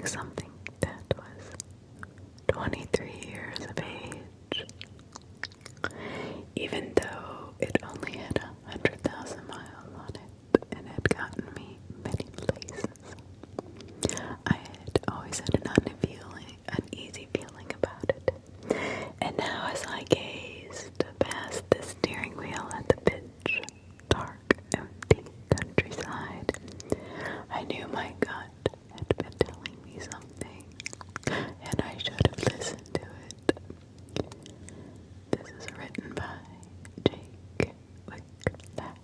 something that was 23 years of age, even though it only had 100,000 miles on it and had gotten me many places. I had always had an uneasy feeling about it, and now as I gazed past the steering wheel at the pitch dark, empty countryside, I knew my gut had been telling me something, and I should have listened to it. This is written by Jake Wicklax.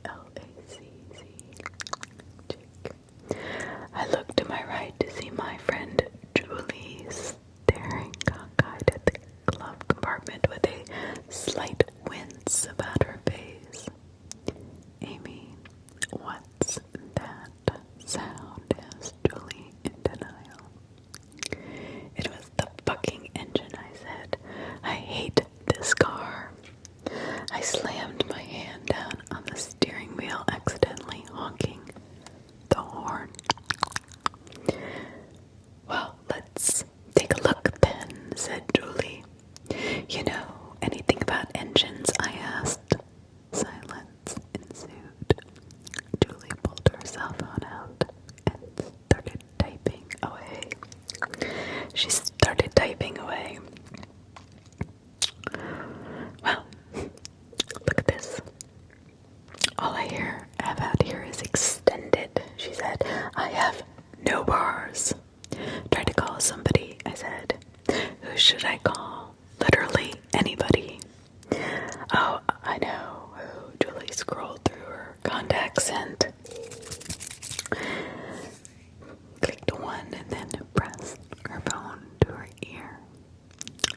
Wicklacz. Jake. I looked to my right to see my friend Julie staring cockeyed at the glove compartment with a slight wince about her face. Amy, what's that sound? Asked Julie in denial. It was the fucking engine, I said. I hate this car. I slammed my hand down on the steering wheel, accidentally honking the horn. Well, let's take a look then, said Julie. You know anything about engines? I asked. Silence ensued. Julie pulled her cell phone out and started typing away. She started typing away. Well, look at this. All I have out here is extended, she said. I have no bars. Try to call somebody, I said. Who should I call? Literally anybody. Oh, I know who. Julie scrolled through her contacts and clicked one and then pressed her phone to her ear.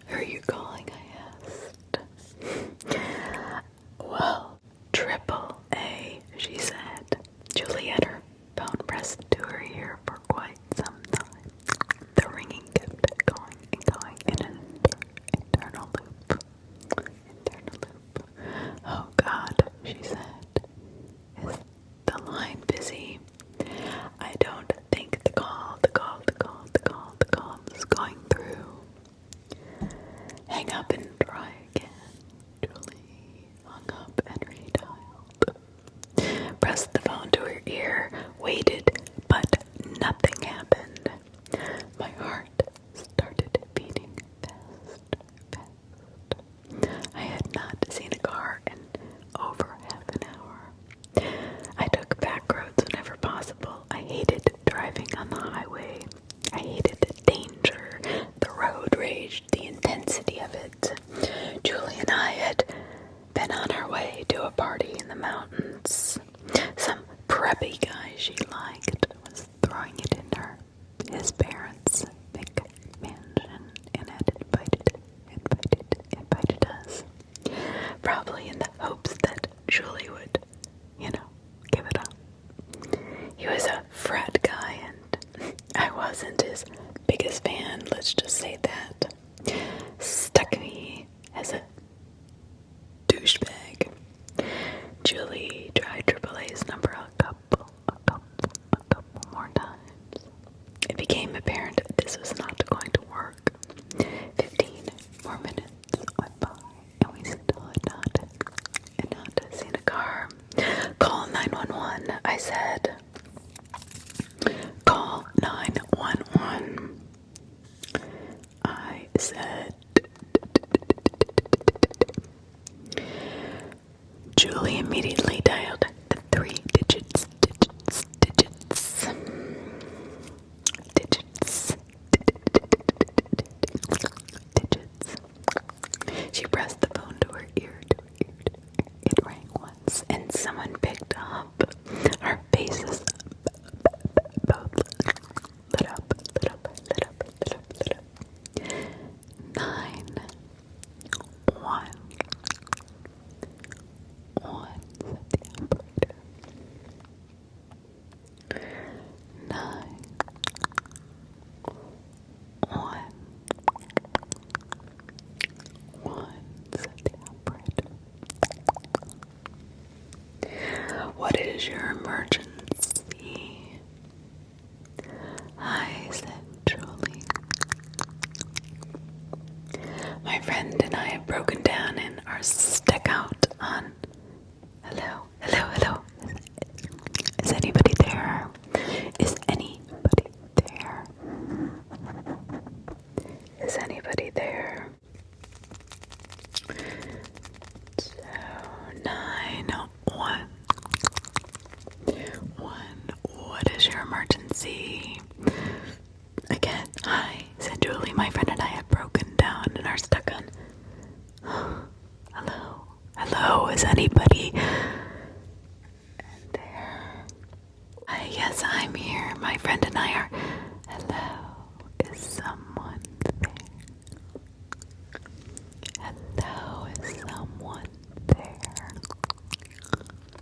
Who are you calling? I asked. Well, Triple A, she said. Julie had her phone pressed to her ear for quite some time. The ringing kept going and going in an internal loop. Oh God, she said. Is the line busy? I don't think the call is going through. Hang up and try again. Julie hung up and redialed. Pressed the phone to her ear, waited, but nothing happened. My heart started beating fast. I had not seen a car in over half an hour. I took back roads whenever possible. I hated driving on the highway. I hated the danger, the road rage, the intensity of it. Julie and I had been on our way to a party in the mountains. Some preppy guy she liked was throwing it in his parents' big mansion and had invited us. Probably in the hopes that Julie would, give it up. He was a frat guy and I wasn't his biggest fan, let's just say that. Stuck me as a douchebag. Julie tried AAA's number a couple more times. It became apparent this was not going to work. 15 more minutes went by and we still had not seen a car. Call 911, I said. Call 911. I said. Julie immediately dialed the 3 digits. She pressed the phone to her ear. It rang once, and someone picked up. Our faces friend and I have broken down and are stuck out on... Hello, hello, hello. Is anybody there? Is anybody there? Is anybody there? So, 911. What is your emergency? Again, hi, said Julie. My friend and I have broken down and are stuck on... Hello, hello, is anybody there? Hi, yes, I'm here. My friend and I are... Hello, is someone there? Hello, is someone there?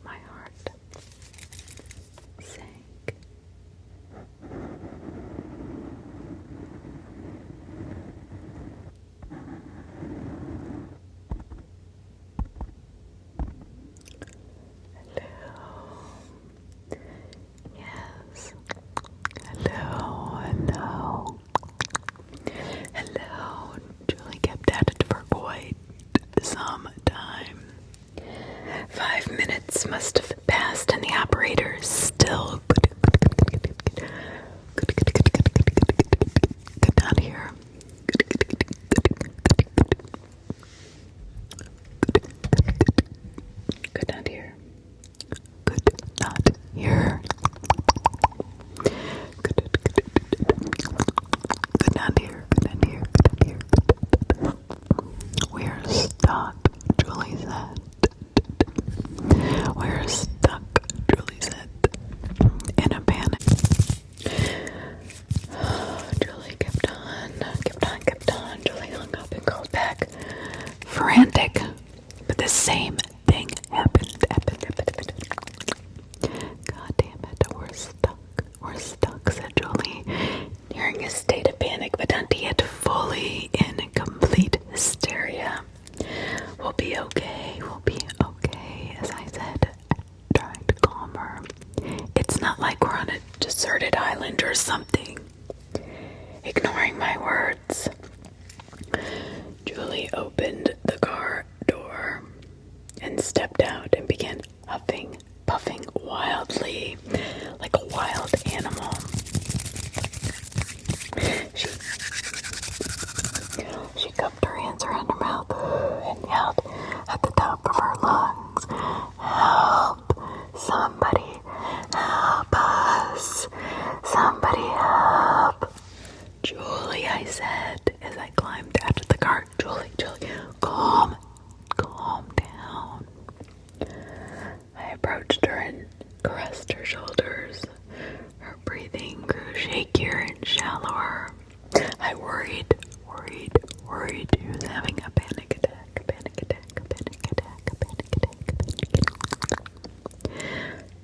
My heart sank. Yes. Hello, hello. Hello. Julie kept at it for quite some time. 5 minutes must have passed and the operator still could not hear. Could not hear. Could not hear. Could not hear. Could not hear. Could not hear. We're stuck, Julie said. We're stuck, Julie said, in a panic. Julie kept on. Julie hung up and called back, frantic. But the same thing happened. God damn it, we're stuck, said Julie, nearing a state of panic, but not yet fully in complete hysteria. We'll be okay, as I said, trying to calm her. It's not like we're on a deserted island or something. Ignoring my words, Julie opened the car door and stepped out and began huffing, puffing wildly, like a wild animal. She cupped her hands around her mouth and yelled at the top of her lungs, "Help! Somebody help us! Somebody help!" Julie, I said as I climbed out of the car. Julie, calm down. I approached her and caressed her shoulders. Her breathing grew shakier and shallower. I worried she was having a panic attack.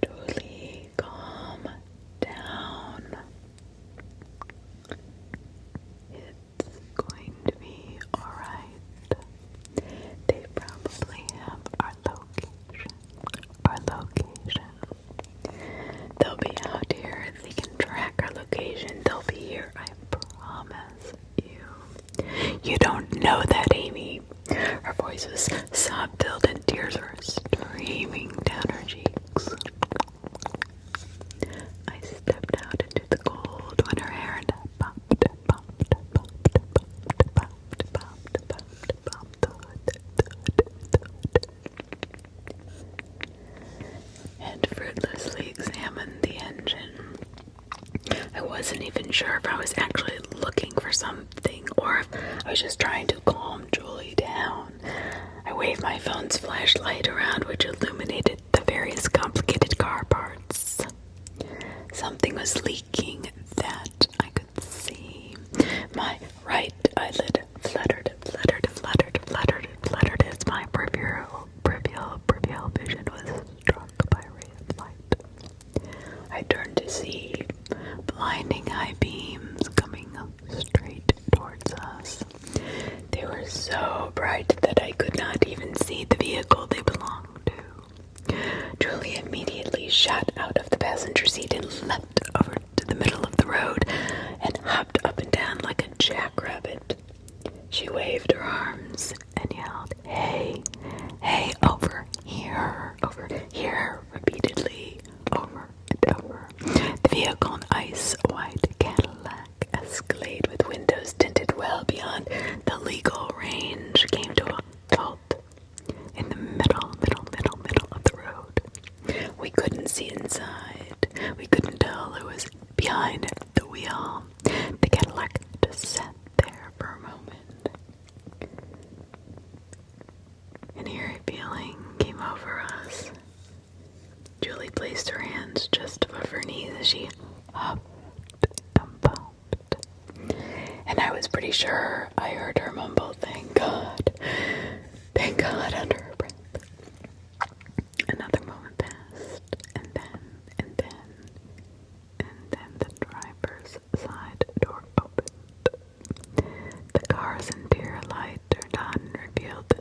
Julie, calm down. It's going to be alright. They probably have our location. They'll be out here. If they can track our location, they'll be here. I promise you. You don't know that, Amy. Her voice was sob-filled and tears were streaming down her cheeks. I stepped out into the cold when her hair popped and fruitlessly examined the engine. I wasn't even sure if I was actually looking for something or if I was just trying to calm Julie down. I waved my phone's flashlight around, which illuminated the various complicated car parts. Something was leaking that I could see. My right eyelid fluttered as my peripheral vision was struck by a ray of light. I turned to see blinding high beams coming straight towards us. They were so bright that I could not even see the vehicle they belonged to. Julie immediately shot out of the passenger seat and leapt over to the middle of the road and hopped up and down like a jackrabbit. She waved her arms vehicle, an ice-white Cadillac Escalade with windows tinted well beyond the legal range, came to a halt in the middle of the road. We couldn't see inside. We couldn't tell who was behind the wheel. The Cadillac just sat there for a moment. An eerie feeling came over us. Julie placed her hands just above her knees as she hopped and bumped. And I was pretty sure I heard her mumble, "Thank God. Thank God," under her breath. Another moment passed, and then the driver's side door opened. The car's interior light turned on and revealed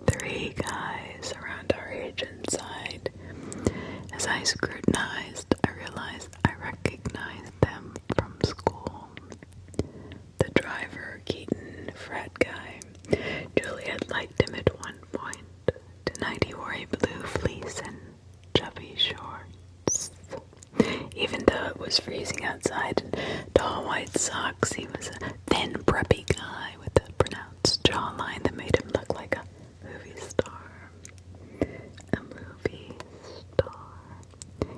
3 guys around our age inside. As I scrutinized, I realized I recognized them from school. The driver, Keaton, frat guy. Julie had liked him at one point. Tonight he wore a blue fleece and chubby shorts. Even though it was freezing outside and tall white socks, he was a thin, preppy guy with a pronounced jawline that made him look like a movie star. A movie star.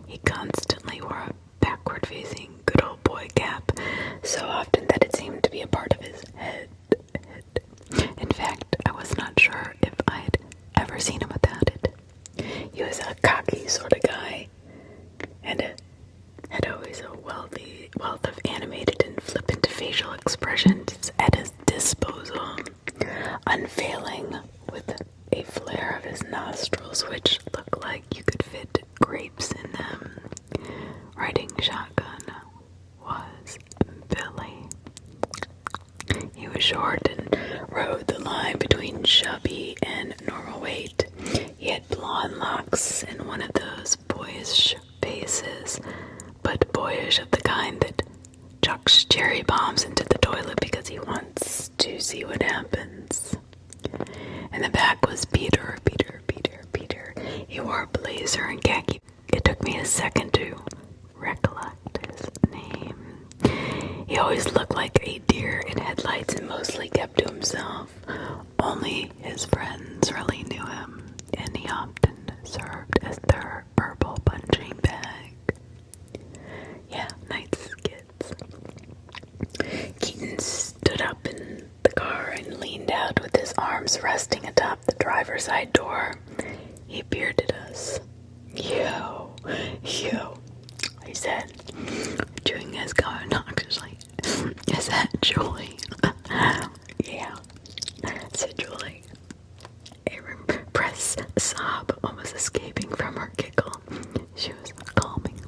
He constantly wore a backward-facing good old boy cap, so often that it seemed to be a part of his head. In fact, I was not sure if I'd ever seen him without it. He was a cocky sort of guy, and had always a wealth of animated and flippant facial expressions at his disposal, unfailing with a flare of his nostrils, which looked like you could fit grapes in them. Riding shotgun was Billy. He was short and rode the line between chubby and normal weight. He had blonde locks and one of those boyish faces, but boyish of the kind that chucks cherry bombs into the toilet because he wants to see what happens. In the back was Peter. He wore a blazer and khaki. It took me a second to recollect his name. He always looked like a deer in headlights and mostly kept to himself. Only his friends really knew him, and he often served as their verbal punching bag. Yeah, night skits. Keaton stood up in the car and leaned out with his arms resting atop the driver's side door. He peered at us. Yo, he said, chewing his gum obnoxiously. Is that Julie? Yeah, said Julie. A repressed sob almost escaping from her giggle. She was calming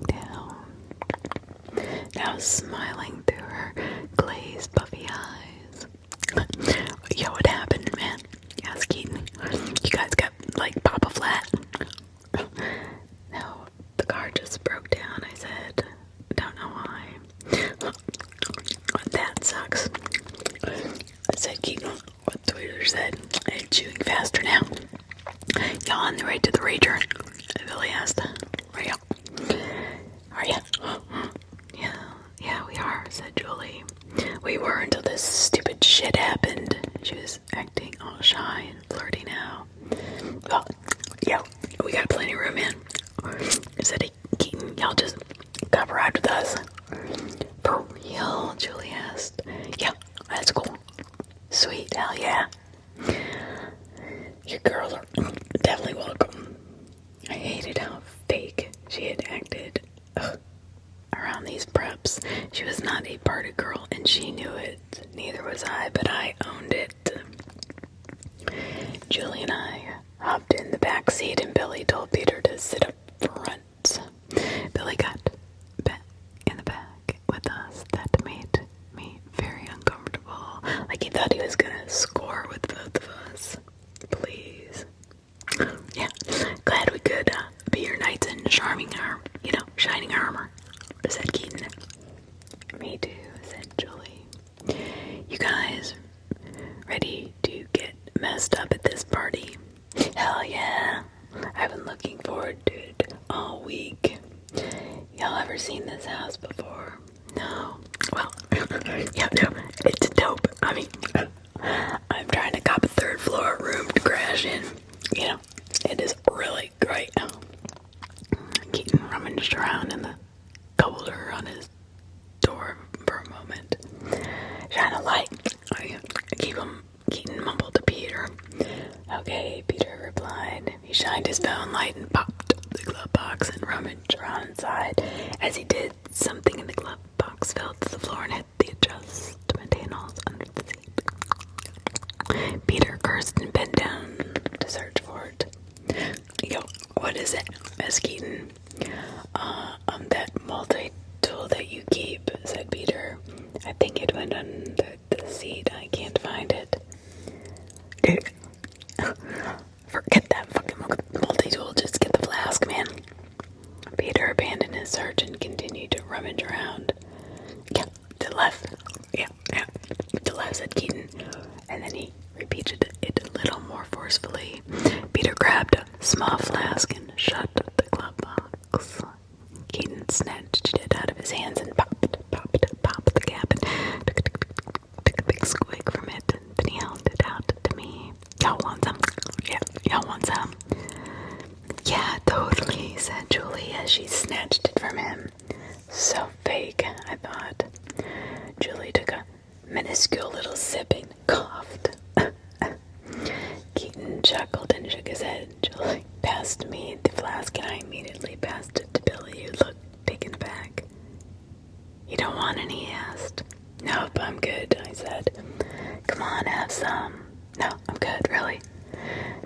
down. Now smiling through her glazed, puffy eyes. Yo, what happened, man? Asked Keaton. You guys got, Papa Flat? No, the car just broke down, I said. Don't know why. That sucks. I said, Keaton, what the waiter said. I'm chewing faster now. Y'all on the way to the Rager? Billy asked. Are ya? Yeah, we are, said Julie. We were until this stupid shit happened. She was acting all shy and flirty now. Well, yeah, we got plenty of room, man. Said Keaton, y'all just got ride with us. For real? Julie asked. Yeah, that's cool. Sweet, hell yeah. You girls are definitely welcome. I hated how fake she had acted. Around these preps. She was not a party girl, and she knew it. Neither was I, but I owned it. Julie and I hopped in the back seat, and Billy told Peter to sit up front. Billy got back in the back with us. That made me very uncomfortable. Like he thought he was gonna score with both of us. Please. Yeah, glad we could be your knights in shining armor, said Keaton. Me too, said Julie. You guys ready to get messed up at this party? Hell yeah. I've been looking forward to it all week. Y'all ever seen this house before? No. Well, yeah, no, it's dope. I mean, I'm trying to cop a third floor room to crash in. You know, it is really great. Keaton rummaged around in the holder on his door for a moment. Shine a light. Keaton mumbled to Peter. Okay, Peter replied. He shined his phone light and popped the glove box and rummaged around inside. As he did, something in the glove box fell to the floor and hit the adjustment handles under the seat. Peter cursed and bent down to search for it. Yo, what is it? asked Keaton. That multi-tool that you keep, said Peter. I think it went under the seat. I can't find it. Dude, forget that fucking multi-tool. Just get the flask, man. Peter abandoned his search and continued to rummage around. Yeah, to the left. Yeah, to the left, said Keaton. And then he repeated it a little more forcefully. Peter grabbed a small flask and shut the glove box. Keaton snatched it out of his hands and popped the cap and took a big squig from it. And then he held it out to me. Y'all want some? Yeah, y'all want some? Yeah, totally, said Julie as she snatched it from him. So fake, I thought. Julie took a minuscule little sip and coughed. Keaton chuckled and shook his head. Julie passed me the flask and I immediately passed it to Billy, who looked taken back. You don't want any, he asked. Nope, I'm good, I said. Come on, have some. No, I'm good, really.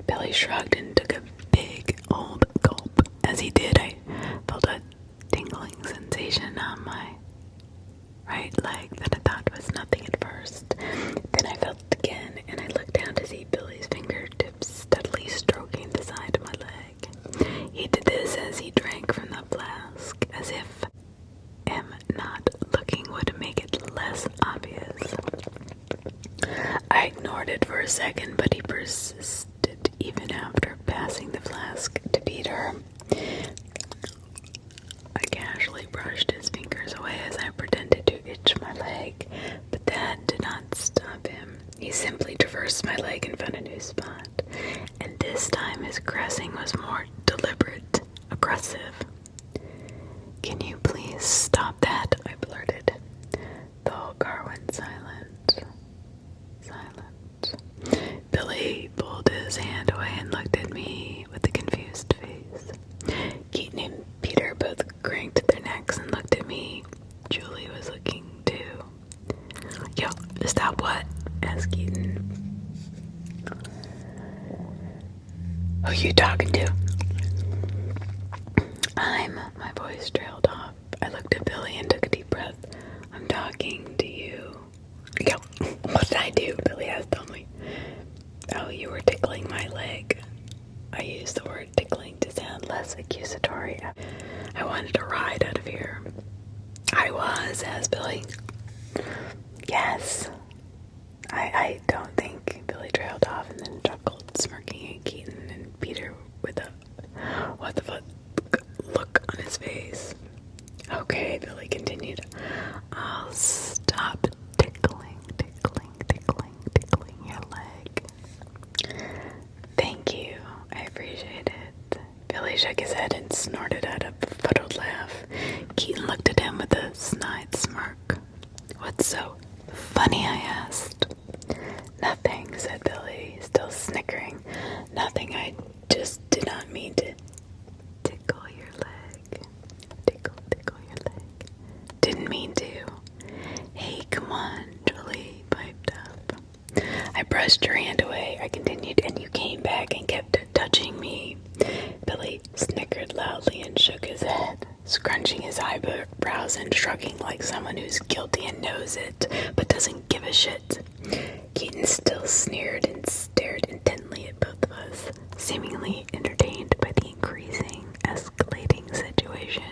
Billy shrugged and took a big old gulp. As he did, I felt a tingling sensation on my right leg that I thought was nothing at first. Then I felt it again, and I looked down to see Billy's fingertips steadily stroking the side of my leg. He did this as he drank from the flask, as if him not looking would make it less obvious. I ignored it for a second, but he persisted even after passing the flask to Peter. I casually brushed his fingers away as I pretended to itch my leg, but that did not stop him. He simply traversed my leg and found a new spot, and this time his caressing was more deliberate, aggressive. Can you please stop that? I blurted. The whole car went silent. Billy pulled his hand away and looked at me with a confused face. Keaton and Peter both cranked their necks and looked at me. Julie was looking too. Yo, stop what? asked Keaton. Who you talking to? My voice trailed off. I looked at Billy and took a deep breath. I'm talking to you. Yo, what did I do? Billy asked dumbly. Oh, you were tickling my leg. I used the word tickling to sound less accusatory. I wanted to ride out of here. I was, asked Billy. Yes. I don't think. Billy trailed off and then chuckled, smirking at Keaton and Peter with a what the fuck look on his face. Okay, Billy continued. I'll stop tickling your leg. Thank you. I appreciate it. Billy shook his head and snorted out a befuddled laugh. Keaton looked at him with a snide smirk. What's so funny? I asked. Nothing, said Billy, still snickering. Nothing. I just did not mean to tickle your leg. Tickle your leg. Didn't mean to. Hey, come on, Julie piped up. I brushed her hand away. I continued, and you came back and kept touching me. Billy snickered loudly and shook his head, scrunching his eyebrows and shrugging like someone who's guilty and knows it, but doesn't give a shit. Keaton still sneered and stared intently at both of us, seemingly entertained by the escalating situation.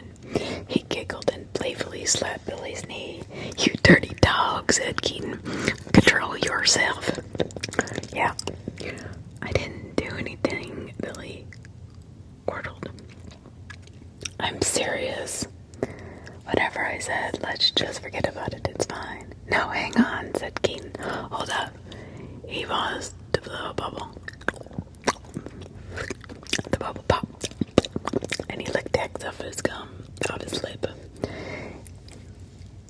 He giggled and playfully slapped Billy's knee. You dirty dog, said Keaton. Control yourself. Yeah, I didn't do anything, Billy chortled. I'm serious. whatever, I said. Let's just forget about it. It's fine. No, hang on, said Keaton. Hold up. He paused to blow a bubble. The bubble popped, and he licked the X off his gum, off his lip.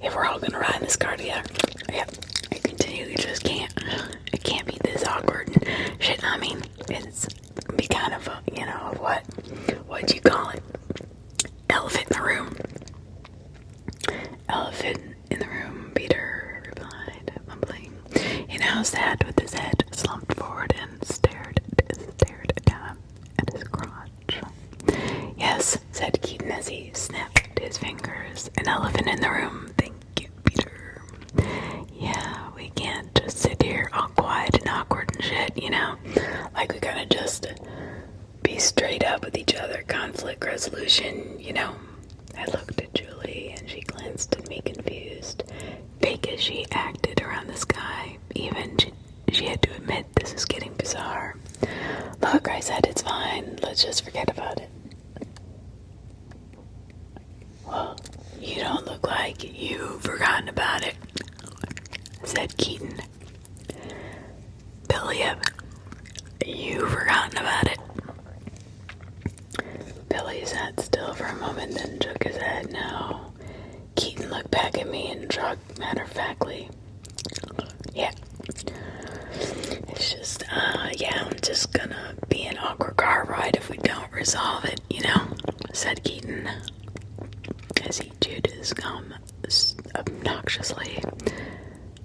If we're all gonna ride in this car together, yeah, I continue. You just can't. It can't be this awkward and shit. I mean, it's be kind of a, you know, what'd you call it? Elephant in the room. Elephant in the room, Peter replied, mumbling. He now sat with his head slumped forward and stared down at his crotch. Yes, said Keaton as he snapped his fingers. An elephant in the room. Thank you, Peter. Yeah, we can't just sit here all quiet and awkward and shit, you know? Like we gotta just be straight up with each other. Conflict resolution, you know? I looked at Julie and she glanced at me confused. Fake as she acted around this guy, even she had to admit this is getting bizarre. Look, I said, it's fine. Let's just forget about it. Well, you don't look like you've forgotten about it, said Keaton. Billy, have you forgotten about it? Billy sat still for a moment, then shook his head. No. Keaton looked back at me and shrugged matter-of-factly. Yeah. It's just, yeah, I'm just gonna be an awkward car ride if we don't resolve it, you know, said Keaton, as he chewed his gum obnoxiously.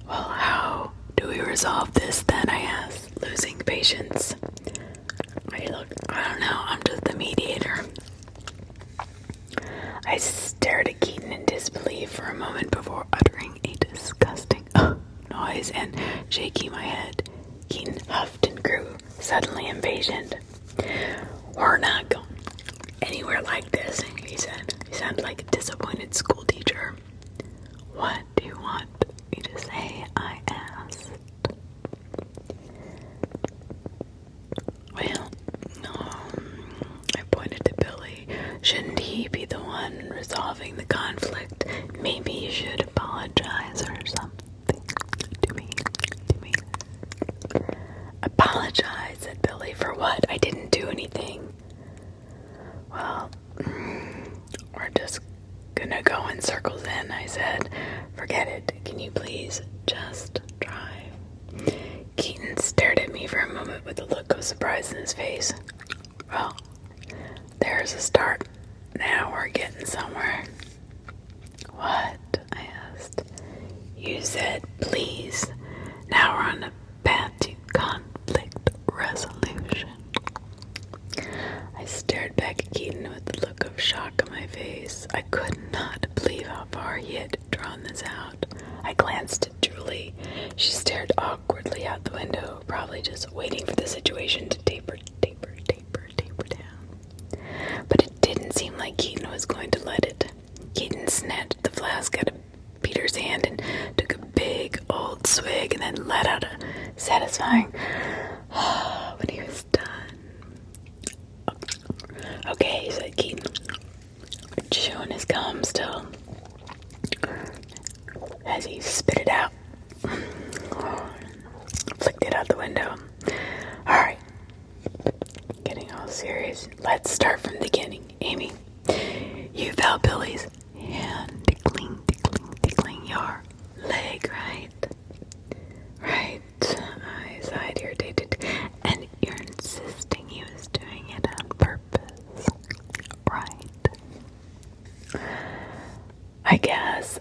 Well, how do we resolve this then, I asked, losing patience. I don't know, I'm just the mediator. I stared at Keaton in disbelief for a moment before uttering a disgusting noise and shaking my head. Keaton huffed and grew suddenly impatient. We're not going anywhere like this, he said. He sounded like a disappointed school teacher. What do you want me to say? I asked. Well, I pointed to Billy. Shouldn't he be the one resolving the conflict? Maybe you should apologize or something to me. Apologize, said Billy. For what? I didn't do anything. Well, we're just gonna go in circles then, I said. Forget it. Can you please just drive? Keaton stared at me for a moment with a look of surprise in his face. Well, there's a start. Now we're getting somewhere. What? I asked. You said please. Now we're on the path to conflict resolution. I stared back at Keaton with a look of shock on my face. I could not believe how far he had drawn this out. I glanced at Julie. She stared awkwardly out the window, probably just waiting for the situation to taper down. But it didn't seem like Keaton was going to let it. Keaton snatched the flask out of Peter's hand and took a big old swig and then let out a satisfying when he was done. Okay, said Keaton, chewing his gum still, as he spit it out, flicked it out the window. Alright, getting all serious, let's start from the beginning. Amy, you felt Billy's hand tickling your leg, right? Right, I sighed, irritated. And you're insisting he was doing it on purpose, right? I guess,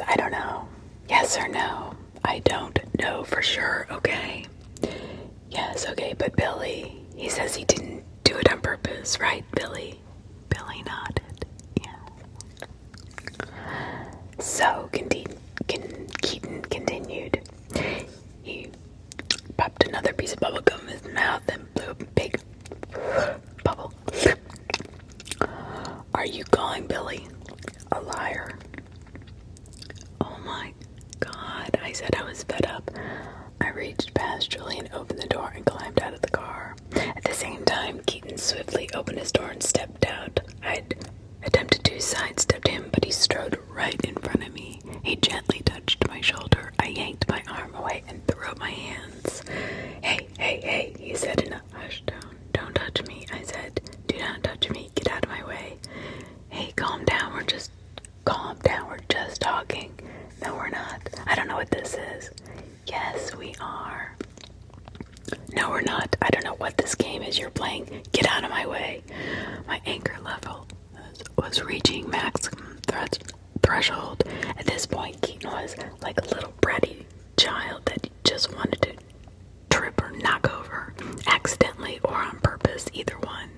I don't know. Yes or no? I don't know for sure, okay? Yes, okay, but Billy, he says he didn't do it on purpose, right, Billy? Billy nodded, yeah. So, Keaton continued. He popped another piece of bubble gum in his mouth and blew a big bubble. Are you calling Billy a liar? Oh my God, I said. I was fed up. I reached past Julie and opened the door and climbed out of the car. At the same time, Keaton swiftly opened his door and stepped out. I'd attempted to sidestep him, but he strode right He gently touched my shoulder. I yanked my arm away and threw up my hands. Hey, hey, hey, he said in a hushed tone. Don't touch me, I said. Do not touch me. Get out of my way. Hey, calm down. We're just talking. No, we're not. I don't know what this is. Yes, we are. No, we're not. I don't know what this game is you're playing. Get out of my way. My anger level was reaching maximum threshold. At this point, Keaton was like a little bratty child that just wanted to trip or knock over, accidentally or on purpose, either one.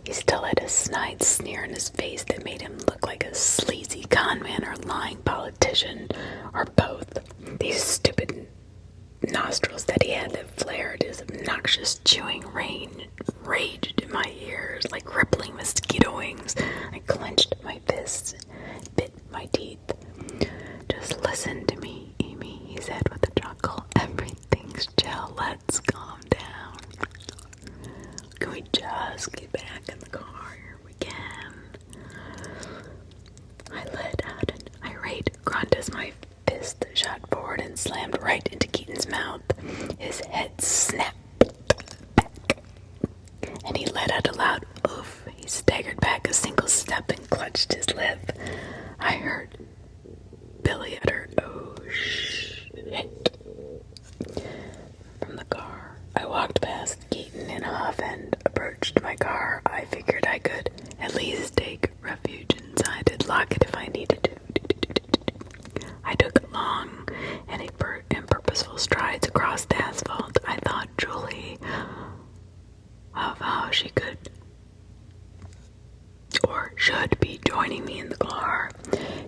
He still had a snide sneer in his face that made him look like a sleazy conman or lying politician, or both. These stupid nostrils that he had that flared his obnoxious chewing rain raged in my ears like rippling mosquito wings. I clenched my fists, bit my teeth. Just listen to me, Amy, he said with a chuckle. Everything's chill. Let's calm down. Can we just get back in the car? Here we can. I let out an irate grunt as my fist shot forward and slammed right into Keaton's mouth. His head snapped back, and he let out a loud oof. He staggered back a single step and clutched his lip. I heard Billy utter, "Oh, shit," from the car. I walked past Keaton in a huff and approached my car. I figured I could at least take refuge inside and lock it if I needed to. I took long and purposeful strides across the asphalt. I thought Julie of how she could or should be joining me in the car.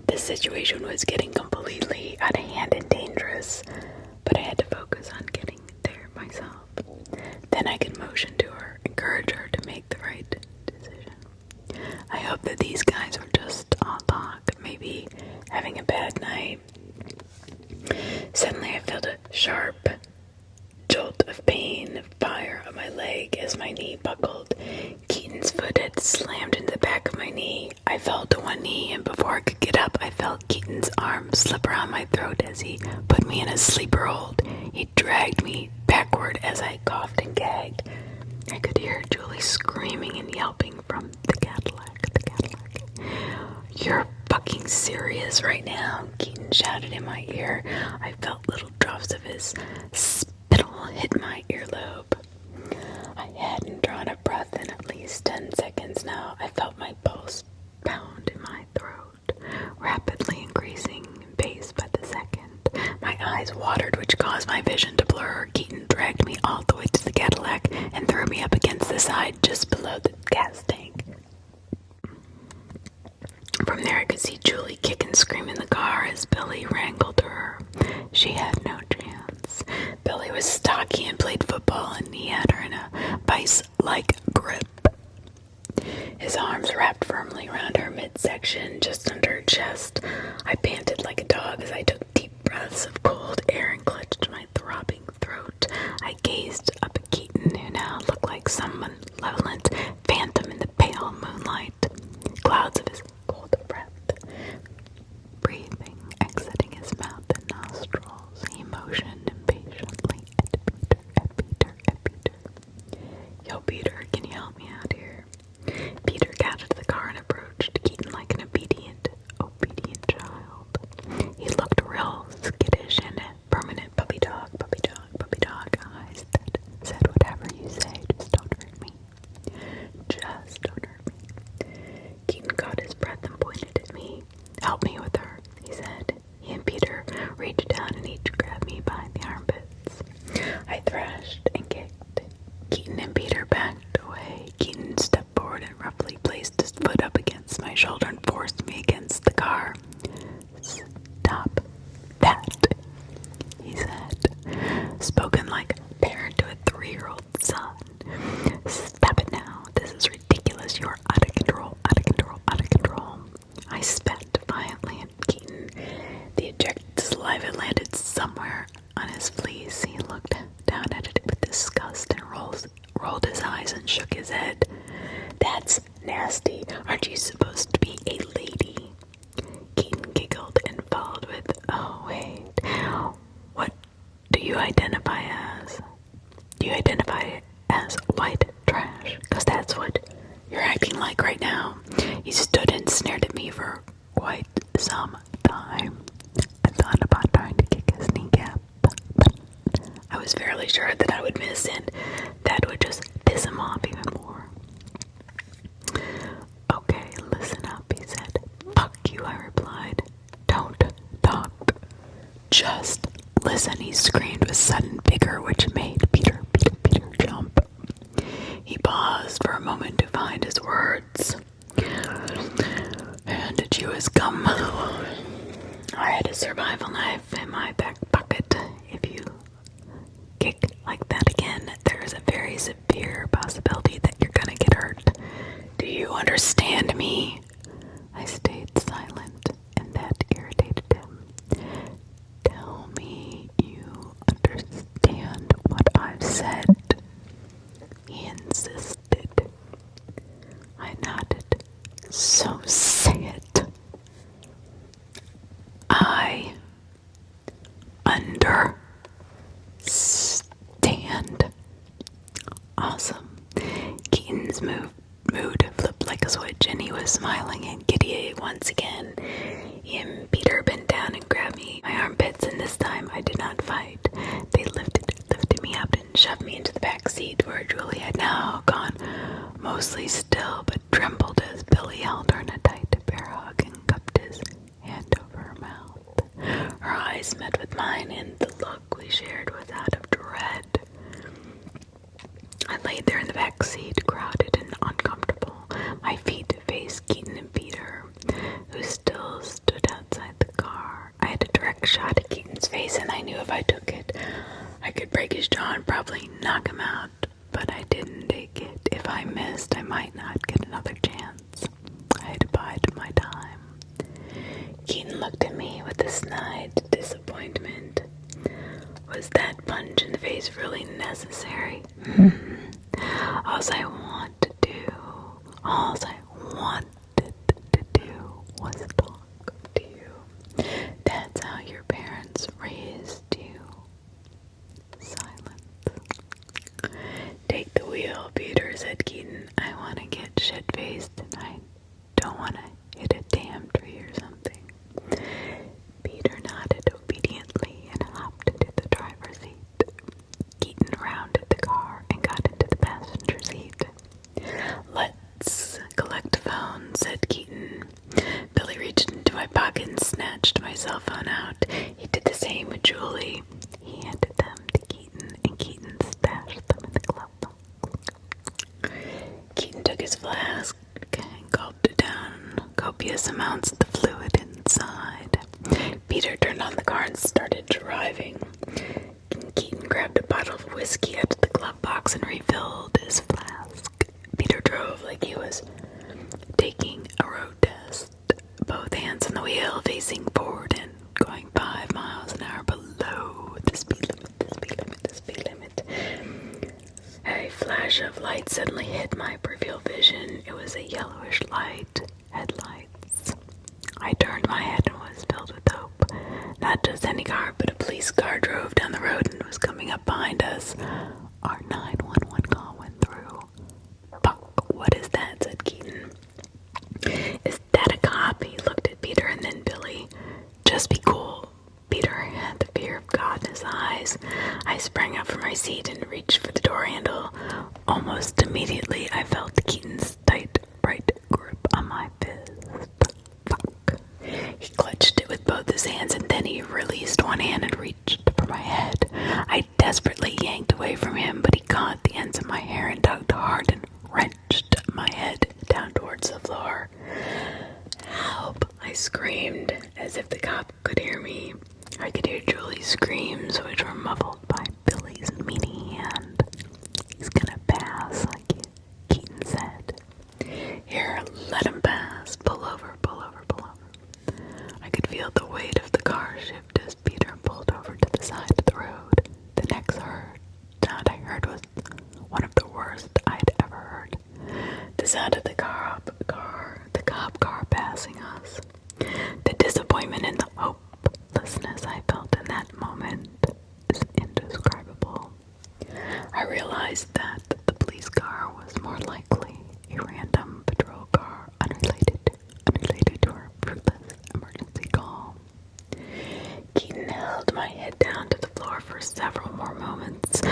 This situation was getting completely out of hand and dangerous, but I had to focus on getting there myself. Then I could motion to her, encourage her to make the right decision. I hope that these guys were just all talk, maybe having a bad night. Suddenly I felt a sharp jolt of pain fire on my leg as my knee buckled. Keaton's foot had slammed into the back of my knee. I fell to one knee, and before I could get up, I felt Keaton's arm slip around my throat as he put me in a sleeper hold. He dragged me backward as I coughed and gagged. I could hear Julie screaming and yelping from the Cadillac. You're fucking serious right now? Keaton shouted in my ear. I felt little drops of his spittle hit my earlobe. I hadn't drawn a breath in at least 10 seconds now. I felt my pulse pound in my throat, rapidly increasing in pace by the second. My eyes watered, which caused my vision to blur. Keaton dragged me all the way to the Cadillac and threw me up against the side just below the gas tank. From there I could see Julie kick and scream in the car as Billy wrangled her. She had no chance. Billy was stocky and played football, and he had her in a vice-like grip. His arms wrapped firmly around her midsection, just under her chest. I panted like a dog as I took deep breaths of cold air and clutched my throbbing throat. I gazed up at Keaton, who now looked like some malevolent phantom in the pale moonlight. Clouds of his cold breath, breathing, exiting his mouth and nostrils. He motioned impatiently at Peter. Yo, Peter, can you help me out here? Peter got out of the car and approached Keaton like an obedient child. He looked real skittish and a permanent puppy dog eyes that said, whatever you say, just don't hurt me. Just don't hurt me. Keaton caught his breath and pointed at me. Help me with her, he said. He and Peter reached down and each grabbed me by the armpits. I thrashed and kicked. Keaton and Peter backed away. Keaton stepped forward and roughly placed his foot up against my shoulder and forced me against the car. Stop that, he said, spoken like a parent to a 3-year-old son. Stop it now. This is ridiculous. You're out of control. I spat defiantly sure that I would miss, and that would just piss him off even more. Okay, listen up, he said. Fuck you, I replied. Don't talk. Just listen, he screamed with sudden vigor, which made Peter jump. He paused for a moment to find his words and to chew his gum. I had a survival knife in my back pocket. If you kick like that again, there is a very severe possibility that you're gonna get hurt. Do you understand me? I stayed silent, and that irritated him. Tell me you understand what I've said, he insisted. I nodded. So say it. I understand. Awesome. Keaton's mood flipped like a switch, and he was smiling and giddy once again. He and Peter bent down and grabbed me by my armpits, and this time I did not fight. They lifted me up and shoved me into the back seat, where Julie had now gone mostly still, but trembled as Billy held her in a tight bear hug and cupped his hand over her mouth. Her eyes met with mine, and the look we shared was that of dread. I laid there in the back seat, crowded and uncomfortable. My feet faced Keaton and Peter, who still stood outside the car. I had a direct shot at Keaton's face, and I knew if I took it, I could break his jaw and probably knock him out. But I didn't take it. If I missed, I might not get another chance. I had to bide my time. Keaton looked at me with a snide disappointment. Was that punch in the face really necessary? All I wanted to do was talk to you. That's how your parents raised you. Silence. Take the wheel, Peter, said Keaton. I want to get shit-faced and I don't want to hit a damn tree or something. Peter nodded obediently and hopped into the driver's seat. Keaton rounded the car and got into the passenger seat. Let's collect phones, said Keaton. Billy reached into my pocket and snatched my cell phone out. He did the same with Julie. He handed them to Keaton, and Keaton stashed them in the glove box. Keaton took his flask and gulped down copious amounts of the fluid inside. Peter turned on the car and started driving. Keaton grabbed a bottle of whiskey out of the glove box and refilled his flask. Peter drove like he was taking a road test, both hands on the wheel, facing forward and going 5 miles an hour below the speed limit. A flash of light suddenly hit my peripheral vision. It was a yellowish light, headlights. I turned my head and was filled with hope. Not just any car, but a police car drove down the road and was coming up behind us. Our 911 call went through. Fuck, what is that? Said Keaton. Is that a cop? He looked at Peter and then Billy. Just be cool. Peter had the fear of God in his eyes. I sprang up from my seat and reached for the door handle. Almost immediately, I felt Keaton's tight right grip on my fist. Fuck. He clutched it with both his hands, and then he released one hand and reached for my head. I desperately yanked away from him, but he caught the ends of my hair and tugged hard and wrenched my head down towards the floor. Help! I screamed, as if the cop could hear me. I could hear Julie's screams, which were muffled by Billy's meaty hand. He's gonna pass, like Keaton said. Here, let him pass. Pull over, pull over, pull over. I could feel the weight of the car shift as Peter pulled over to the side of the road. The next sound I heard was one of the worst I'd ever heard. The sound of the cop car passing us. The disappointment and the hopelessness I felt in that moment is indescribable. I realized that the police car was more likely a random patrol car unrelated to our fruitless emergency call. Keaton held my head down to the floor for several more moments.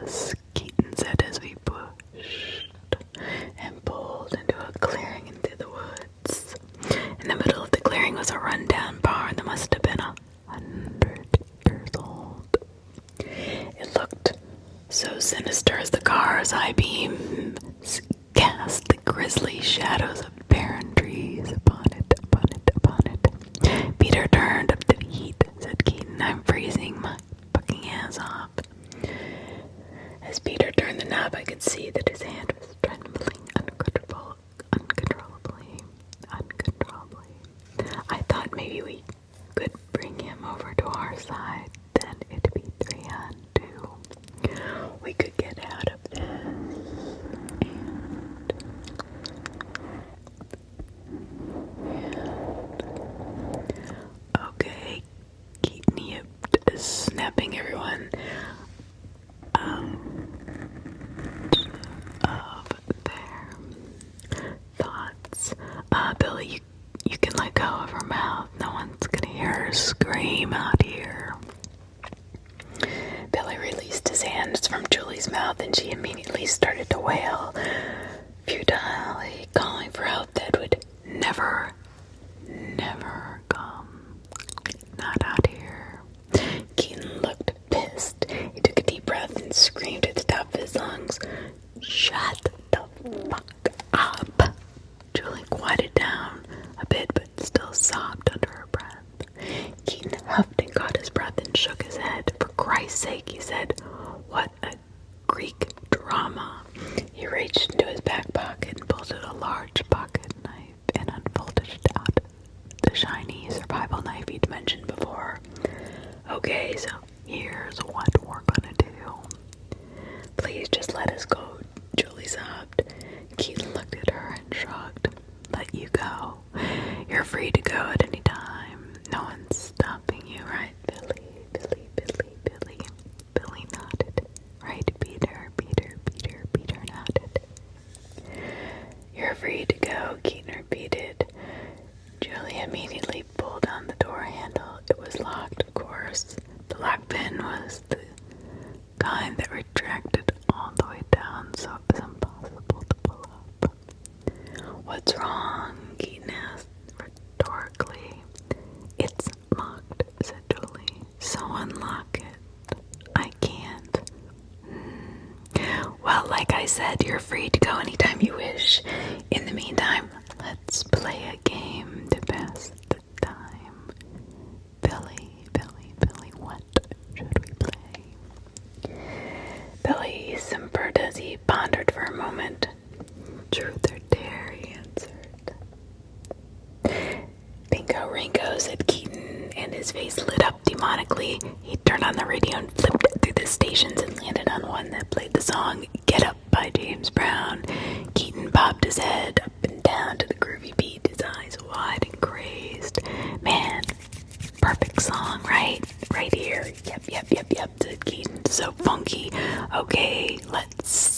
us, Keaton said as we pushed and pulled into a clearing into the woods. In the middle of the clearing was a rundown barn that must have been 100 years old. It looked so sinister as the car's eye beams cast the grisly shadows of barren trees upon it, upon it, upon it. Peter turned up the heat, said Keaton. I'm freezing, my fucking ass off. As Peter turned the knob, I could see that his hand was trembling uncontrollably. I thought maybe we could bring him over to our side, then it'd be 3 on 2. We could get out of this. Okay, Keaton yipped, snapping everyone of their thoughts. Billy, you can let go of her mouth. No one's gonna hear her scream out here. Billy released his hands from Julie's mouth and she immediately started to wail, futilely calling for help that would never come. Not out here. Keaton looked pissed. He took a deep breath and screamed at the top of his lungs, "Shut the fuck up!" Julie quieted down a bit but still sobbed under her breath. Keaton huffed and caught his breath and shook his head. For Christ's sake, he said, "What a Greek drama." He reached into his back pocket and pulled out a large pocket knife and unfolded it out the shiny survival knife he'd mentioned before. "Okay, so here's what we're gonna do. Please just let us go," Julie sobbed. Keaton looked at her and shrugged. "Let you go? You're free to go at any time. No one's stopping you, right, Billy? Billy nodded. Right, Peter nodded. "You're free to go," Keaton repeated. Julie immediately pulled on the door handle. It was locked, of course. The lock pin was the kind that retracted all the way down, so it was impossible to pull up. "What's wrong?" Keaton asked rhetorically. "It's locked," said Julie. "So unlock it." "I can't." "Well, like I said, you're free to go anytime you wish. In the meantime, let's play a game to pass the time. Billy, what should we play?" Billy simpered as he pondered for a moment. "Truth or dare," he answered. "Bingo Ringo," said Keaton, and his face lit up demonically. He turned on the radio and flipped through the stations and landed on one that played the song "Get Up" by James Brown. Keaton bobbed his head up and down to the groovy beat, his eyes wide and crazed. "Man, perfect song, right? Right here. Yep, said Keaton. "So funky. Okay, let's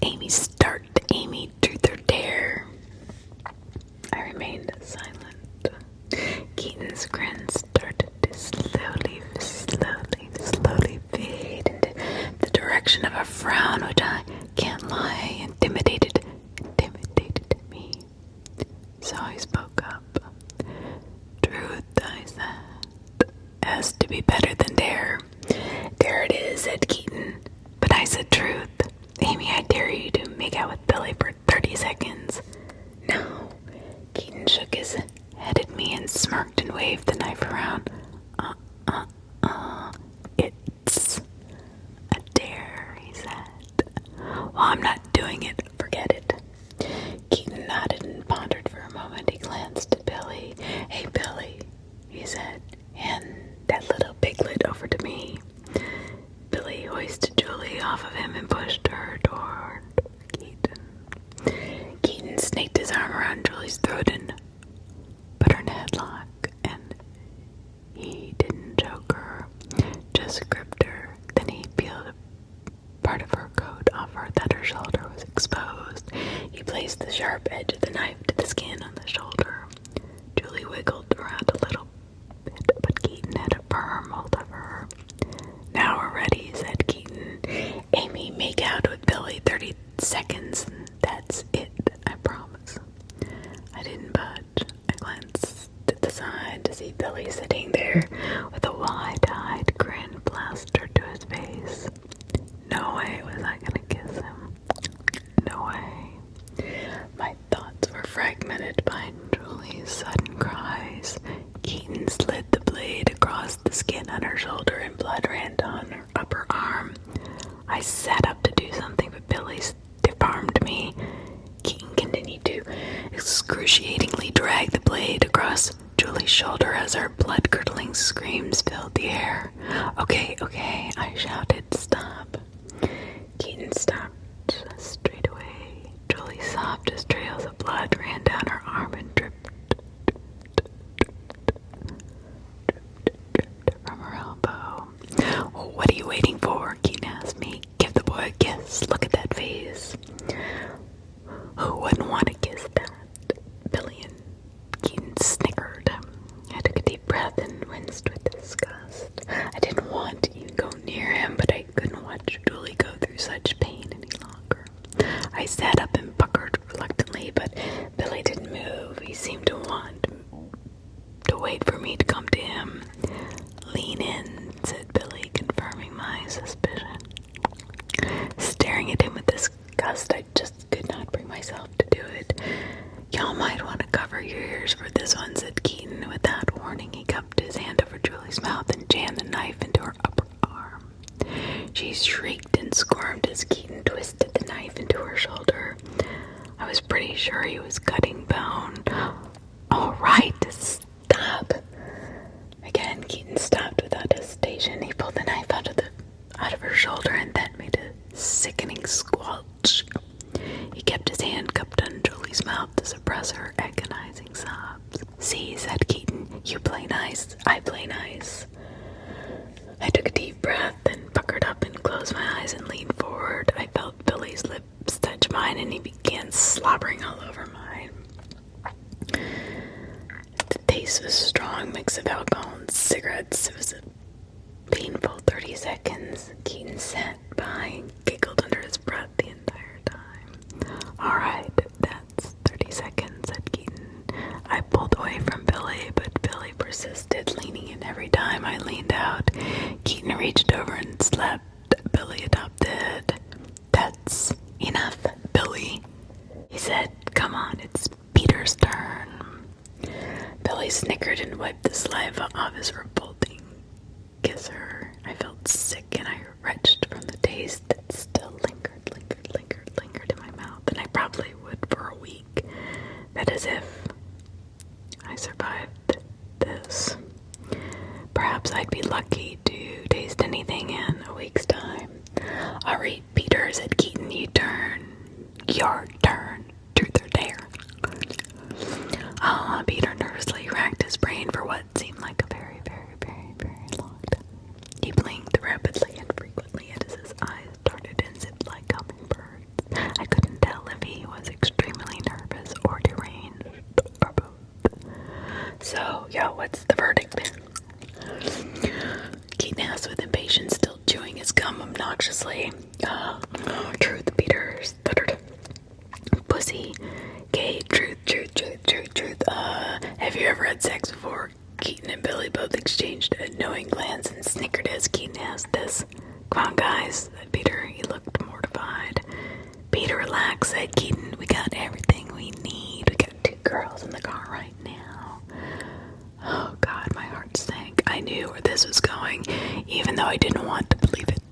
Amy start. Amy, truth or dare?" I remained silent. Keaton's grin started to slowly fade into the direction of a frown, which I can't lie, intimidated me. So I spoke up. "Truth," I said, "has to be better than dare." "There it is," said Keaton. But I said truth. "Amy, I dare you to make out with Billy for 30 seconds. "No." Keaton shook his head at me and smirked and waved the knife around. It's a dare," he said. "Well, I'm not doing it. Forget it." Keaton nodded and pondered for a moment. He glanced at Billy. "Hey, Billy," he said, "hand that little piglet over to me." Billy hoisted Julie off of him and pushed her toward Keaton. Keaton snaked his arm around Julie's throat and put her in a headlock, and he didn't choke her, just gripped her. Then he peeled a part of her coat off her that her shoulder was exposed. He placed the sharp edge of the knife to the skin on the shoulder. Julie wiggled around a little bit, but Keaton had a firm hold of her. "Now we're ready," said Keaton. face. No way was I gonna kiss him. No way. My thoughts were fragmented by Julie's sudden cries. Keaton slid the blade across the skin on her shoulder and blood ran down her upper arm. I sat up to do something, but Billy stiff-armed me. Keaton continued to excruciatingly drag the blade across Julie's shoulder as her blood-curdling screams filled the air. Okay, I shouted, stop. Keaton stopped straight away. Julie sobbed as trails of blood ran down her arm and dripped from her elbow. Well, what are you waiting for? Keaton asked me. Give the boy a kiss. Look at that face. Who wouldn't want to kiss that? Billy and Keaton snickered. I took a deep breath and winced with disgust. I didn't want to even go near him, but I couldn't watch Julie go through such pain any longer. I sat up and puckered reluctantly, but Billy didn't move. He seemed to want to wait for me to come to him. Lean in, said Billy, confirming my suspicion. Staring at him with disgust, I just could not bring myself to do it. Y'all might want to cover your ears for this one, said Keaton. Without warning, he cupped his hand over Julie's mouth and jammed the knife into her upper arm. She shrieked and squirmed as Keaton twisted the knife into her shoulder. I was pretty sure he was cutting bone. All right, stop. Again, Keaton stopped without hesitation. He pulled the knife out of her shoulder and then made a sickening squelch. He kept his hand cupped on Julie's mouth to suppress her agonizing sobs. See, said Keaton, you play nice, I play nice. I took a deep breath and puckered up and closed my eyes and leaned forward. I felt Billy's lips touch mine and he began slobbering all over mine. The taste was a strong mix of alcohol and cigarettes. It was a painful 30 seconds. Keaton sat by and giggled under his breath the entire time. All right, that's 30 seconds, said Keaton. I pulled away from Billy, but Billy persisted, leaning in every time I leaned out. Keaton reached over and slapped Billy adopted. That's enough, Billy, he said. Come on, it's Peter's turn. Billy snickered and wiped the saliva off his revolting kisser. I felt sick and I retched from the taste that still lingered in my mouth, and I probably would for a week. That is if I survived this. Perhaps I'd be lucky to taste anything in a week's time. All right, Peter, said Keaton, your turn, truth or dare. Peter nervously racked his brain for what seemed like a very, very, very, very long time. He blinked rapidly and frequently as his eyes darted and zipped like hummingbirds. I couldn't tell if he was extremely nervous or deranged or both. So, what's the verdict? Keaton asked with impatience, still chewing his gum obnoxiously. Truth, Peter stuttered. Pussy. Gay, truth. Have you ever had sex before? Keaton and Billy both exchanged a knowing glance and snickered as Keaton asked this. Come on, guys, said Peter. He looked mortified. Peter, relax, said Keaton. We got everything we need. We got 2 girls in the car right now. Oh, God, my heart sank. I knew where this was going, even though I didn't want to believe it.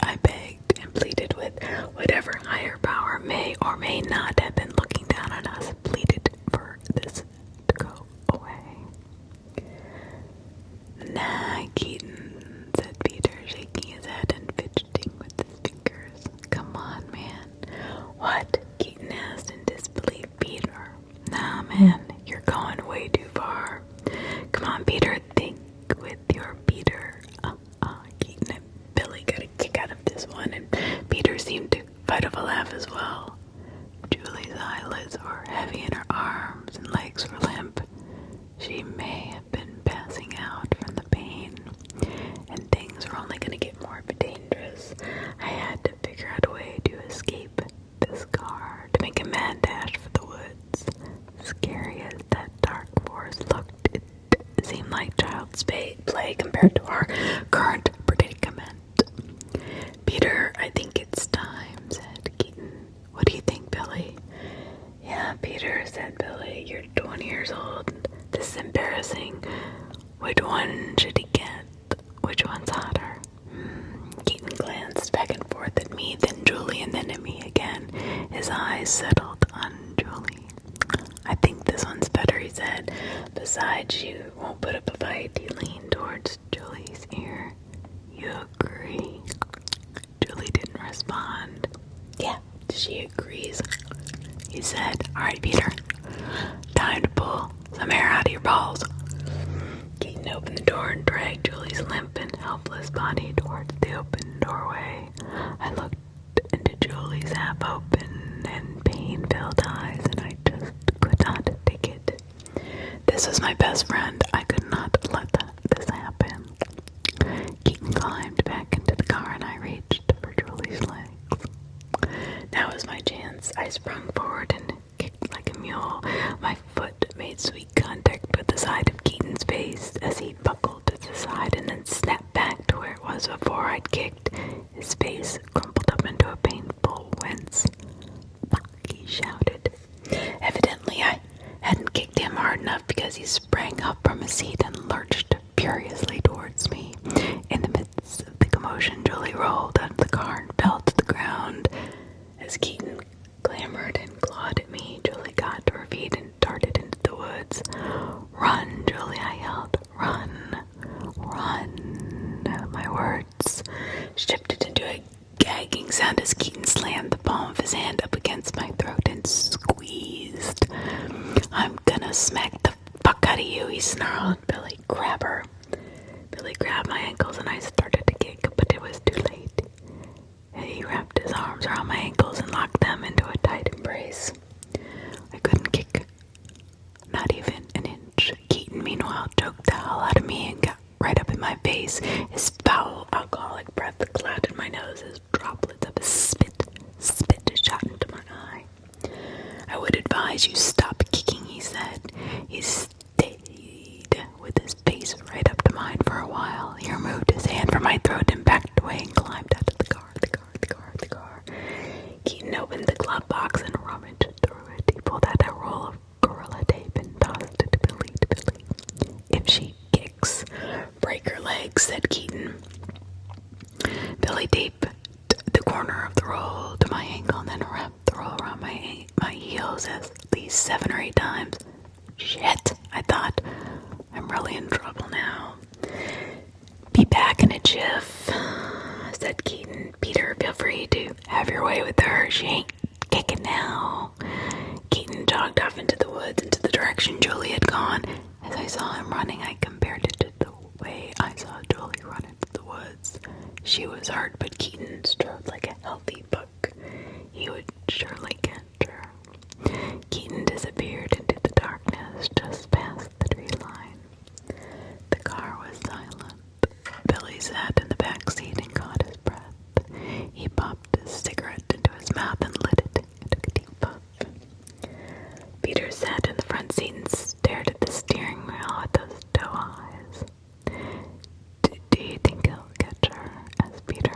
I begged and pleaded with whatever higher power may or may not have been looking down on us, pleaded for this to go away. Nah, Keaton, said Peter, shaking his head and fidgeting with his fingers. Come on, man. What? Keaton asked in disbelief. Peter. Nah, man, you're going way too far. Come on, Peter, think with your Peter. Keaton and Billy got a kick out of this one, and Peter seemed to fight off a laugh as well. Julie's eyelids were heavy and her arms and legs were limp. She may have been passing out from the pain, and things were only going to get more dangerous. I had to figure out a way to escape this car, to make a mad dash for the woods. Scary as that dark forest looked, it seemed like child's play compared to our current predicament. Peter, I think it's time, said Keaton. What do you think, Billy? Yeah, Peter, said Billy, you're 20 years old. This is embarrassing. Which one should he get? Which one's hotter? Keaton glanced back and forth at me, then Julie, and then at me again. His eyes settled on Julie. I think this one's better, he said. Besides, you won't put up a fight. He leaned towards Julie's ear. You agree? Julie didn't respond. Yeah, she agrees, he said. All right, Peter, time to pull some air out of your balls. Keaton opened the door and dragged Julie's limp and helpless body towards the open doorway. I looked into Julie's half-open and pain-filled eyes, and I just could not take it. This was my best friend. I could not let this happen. Keaton climbed back into the car, and I reached for Julie's legs. Now was my chance. I sprung forward and kicked like a mule. My foot made sweet contact with the side of Keaton's face as he buckled to the side and then snapped back to where it was before I'd kicked. His face crumpled up into a painful wince. Fuck, he shouted. Evidently, I hadn't kicked him hard enough because he sprang up from his seat and lurched furiously towards me. In the midst of the commotion, Julie rolled out of the car and fell to the ground. As Keaton clamored and clawed at me, Julie got to her feet and darted into the woods. Run, Julie, I yelled. Run, run. My words shifted into a gagging sound as Keaton slammed the palm of his hand up against my throat and squeezed. I'm gonna smack the fuck out of you, he snarled. Billy, grab her. Billy grabbed my ankles and I started to kick, but it was too late. He wrapped his arms around my ankles and locked them into a tight embrace. I couldn't kick, not even an inch. Keaton, meanwhile, choked the hell out of me and got right up in my face. His foul, alcoholic breath clouded my nose as droplets of his spit shot into my eye. I would advise you stop kicking, he said. He stayed with his face right up to mine for a while. He removed his hand from my throat and backed away and climbed out of the car. Keaton opened the glove box and rummaged through it. He pulled out a roll of Gorilla Tape and tossed it to Billy. If she kicks, break her legs, said Keaton. Billy taped the corner of the roll to my ankle and then wrapped the roll around my heels at least 7 or 8 times. Shit, I thought. I'm really in trouble now. Be back in a jiff, said Keaton. Peter, feel free to have your way with her. She ain't kicking now. Keaton jogged off into the woods, into the direction Julie had gone. As I saw him running, I compared it to the way I saw Julie run into the woods. She was hurt, but Keaton strode like a healthy buck. He would surely catch her. Keaton disappeared into the darkness just past the tree line. The car was silent. Billy sat in the back seat and caught his breath. He popped his cigarette into his mouth and lit it and took a deep puff. Peter sat in the front seat and stared at the steering wheel with those doe eyes. Do you think he'll catch her? Asked Peter.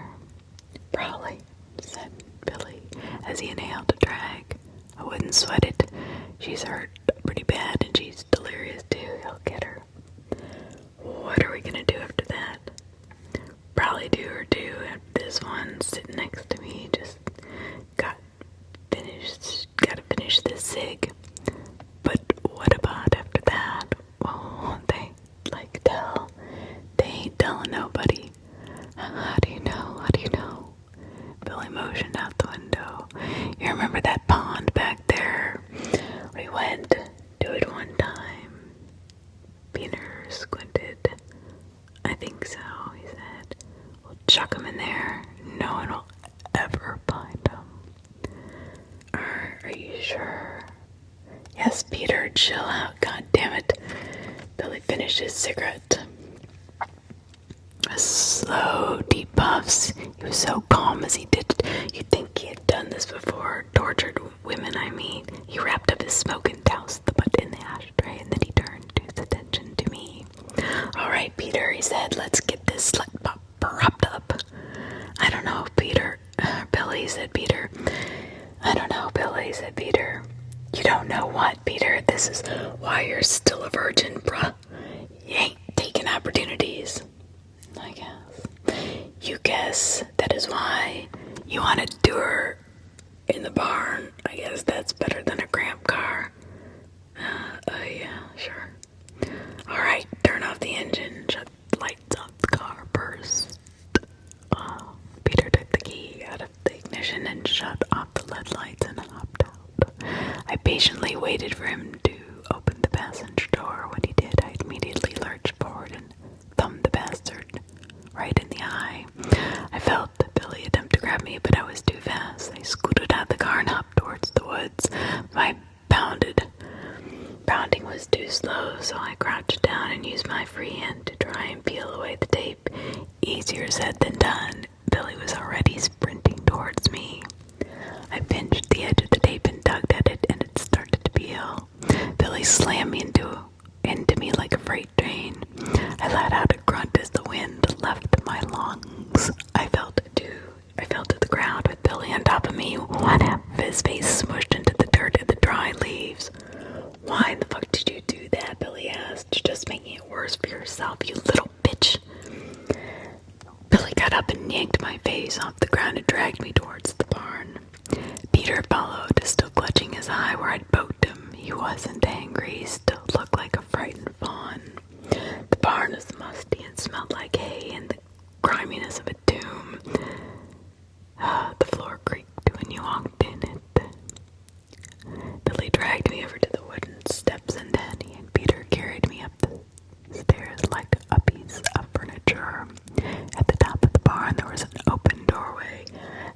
Probably, said Billy as he inhaled a drag. I wouldn't sweat it. She's hurt pretty bad and she's delirious too. He'll get her. What are we gonna do after that? Probably do or do. This one sitting next to me just gotta finish this cig. But what about after that? Well, won't they tell? They ain't telling nobody. How do you know? Billy motioned out the window. You remember that pond back there? We went to it one time. Peter squinted. I think so, he said. We'll chuck him in there. No one will ever find him. Are you sure? Yes, Peter, chill out. God damn it. Billy finished his cigarette. Slow, deep puffs. He was so calm as he did it. You'd think he had done this before. Tortured women, I mean. He wrapped up his smoke and doused the butt in the ashtray, and then he turned his attention to me. All right, Peter, he said, let's get this slut propped up. I don't know if this is why you're still a virgin, bruh. You ain't taking opportunities. I guess. You guess that is why you want to do her in the barn. I guess that's better than a cramped car. Yeah, sure. Alright, turn off the engine, shut the lights off the car first. Peter took the key out of the ignition and shut off the lead lights and hopped out. I patiently waited for him to open the passenger door. When he did, I immediately lurched forward and thumbed the bastard right in the eye. I felt Billy attempt to grab me, but I was too fast. I scooted out the car and hopped towards the woods. My pounding was too slow, so I crouched down and used my free hand to try and peel away the tape. Easier said than done. Billy was already sprinting towards me. I pinched the edge of the tape and tugged at it, and it started to peel. Billy slammed me into me like a freight train. I let out a grunt as the wind left my lungs. I fell to the ground with Billy on top of me, one half of his face smushed into the dirt and the dry leaves. Why the fuck did you do that? Billy asked. You're just making it worse for yourself, you little bitch. Billy got up and yanked my face off the ground and dragged me towards the barn. Peter followed, still clutching his eye where I'd poked him. He wasn't angry, he still looked like a frightened fawn. The barn was musty and smelled like hay and the griminess of a tomb. The floor creaked when you walked in it. Billy dragged me over to the wooden steps, and then he and Peter carried me up the stairs like a piece of furniture. At the top of the barn there was an open doorway,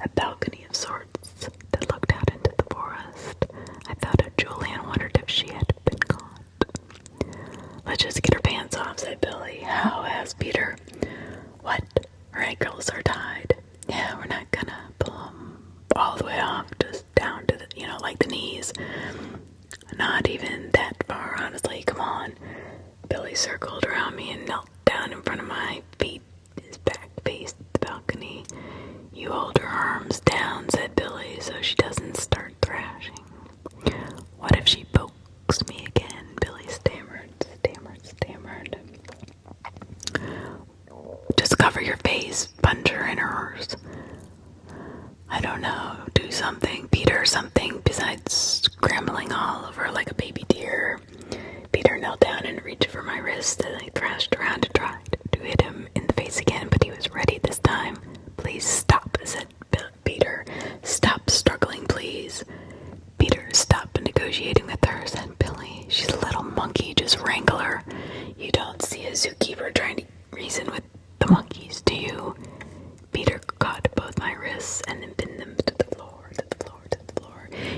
a balcony of sorts that looked out into the forest. I thought of Julie and wondered if she had been caught. Let's just get her pants off, said Billy. How? Asked Peter. What? Her ankles are tied. Yeah, we're not gonna pull them all the way off, just down to the, like the knees. Not even that far, honestly. Come on. Billy circled around me and knelt down in front of my feet. His back faced the balcony. You hold her arms down, said Billy, so she doesn't start thrashing. What if she pokes me again? Billy stammered. Just cover your face, punch her in hers. I don't know, do something, Peter, something besides scrambling all over like a baby deer. Peter knelt down and reached for my wrist, and I thrashed around to try to hit him in the face again, but he was ready this time. Please stop, said Peter. Stop struggling, please. Peter, stop negotiating with her, said Billy. She's a little monkey, just wrangle her. You don't see a zookeeper trying to reason with the monkeys, do you? Peter caught both my wrists and then pinned them to the floor.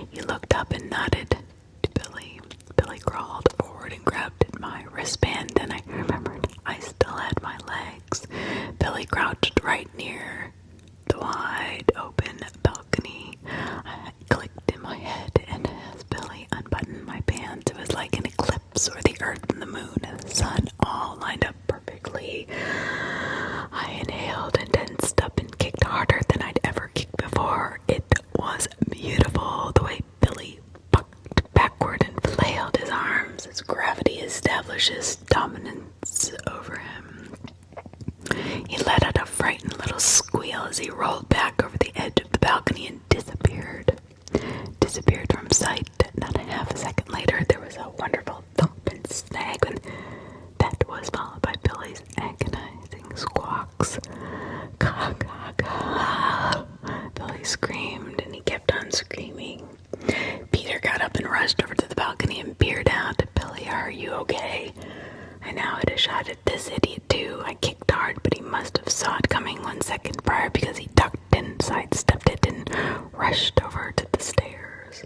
He looked up and nodded to Billy. Billy crawled forward and grabbed at my wristband, and I remembered I still had my legs. Billy crouched right near the wide open balcony. I clicked in my head, and as Billy unbuttoned my pants, it was like an eclipse where the earth and the moon and the sun all lined up perfectly. I inhaled and tensed up and kicked harder than I'd ever kicked before. It was beautiful, the way Billy bucked backward and flailed his arms as gravity establishes dominance over him. He let out a frightened little squeal as he rolled back over the edge of the balcony and disappeared from sight. Not a half a second later, there was a wonderful thump and snag, and that was followed by Billy's agonizing squawks. Caw, caw, caw. Billy screamed, and he kept on screaming. Peter got up and rushed over to the balcony and peered out. Billy, are you okay? I now had a shot at this idiot too. I kicked hard, but he must have saw it coming 1 second prior, because he ducked and sidestepped it and rushed over to the stairs.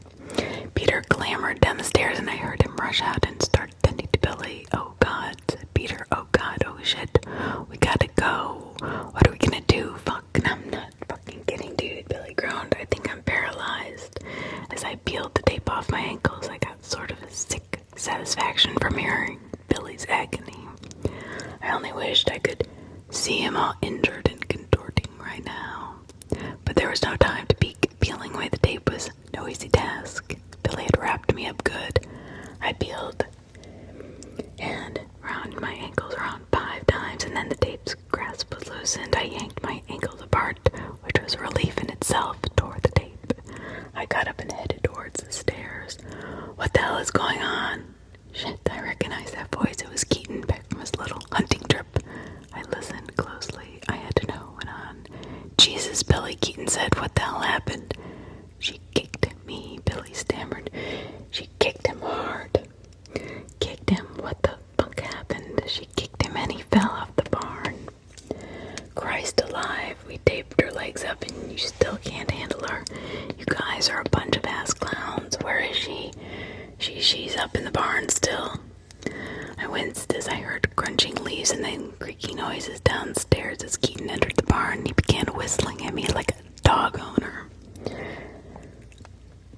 Peter clambered down the stairs, and I heard him rush out and start tending to Billy. Oh God, said Peter. Oh God, oh shit. We gotta go. What are we gonna do? Fuck, I'm not fucking kidding, dude. Billy groaned. I think I'm paralyzed. As I peeled the tape off my ankles, I got sort of a sick satisfaction from hearing Billy's agony. I only wished I could see him all injured and contorting right now. But there was no time to peek. Peeling away the tape was no easy task. Billy had wrapped me up good. I peeled got up and headed towards the stairs. What the hell is going on? Shit, I recognized that voice. It was Keaton back from his little hunting trip. I listened closely. I had to know what went on. Jesus, Billy, Keaton said. What the hell happened? She kicked me, Billy stammered. She kicked him hard. Kicked him? What the fuck happened? She kicked him and he fell off the barn. Christ alive, we taped her legs up and you still can't handle her. You guys are a bunch of ass clowns. Where is she? She's up in the barn still. I winced as I heard crunching leaves and then creaky noises downstairs as Keaton entered the barn. He began whistling at me like a dog owner.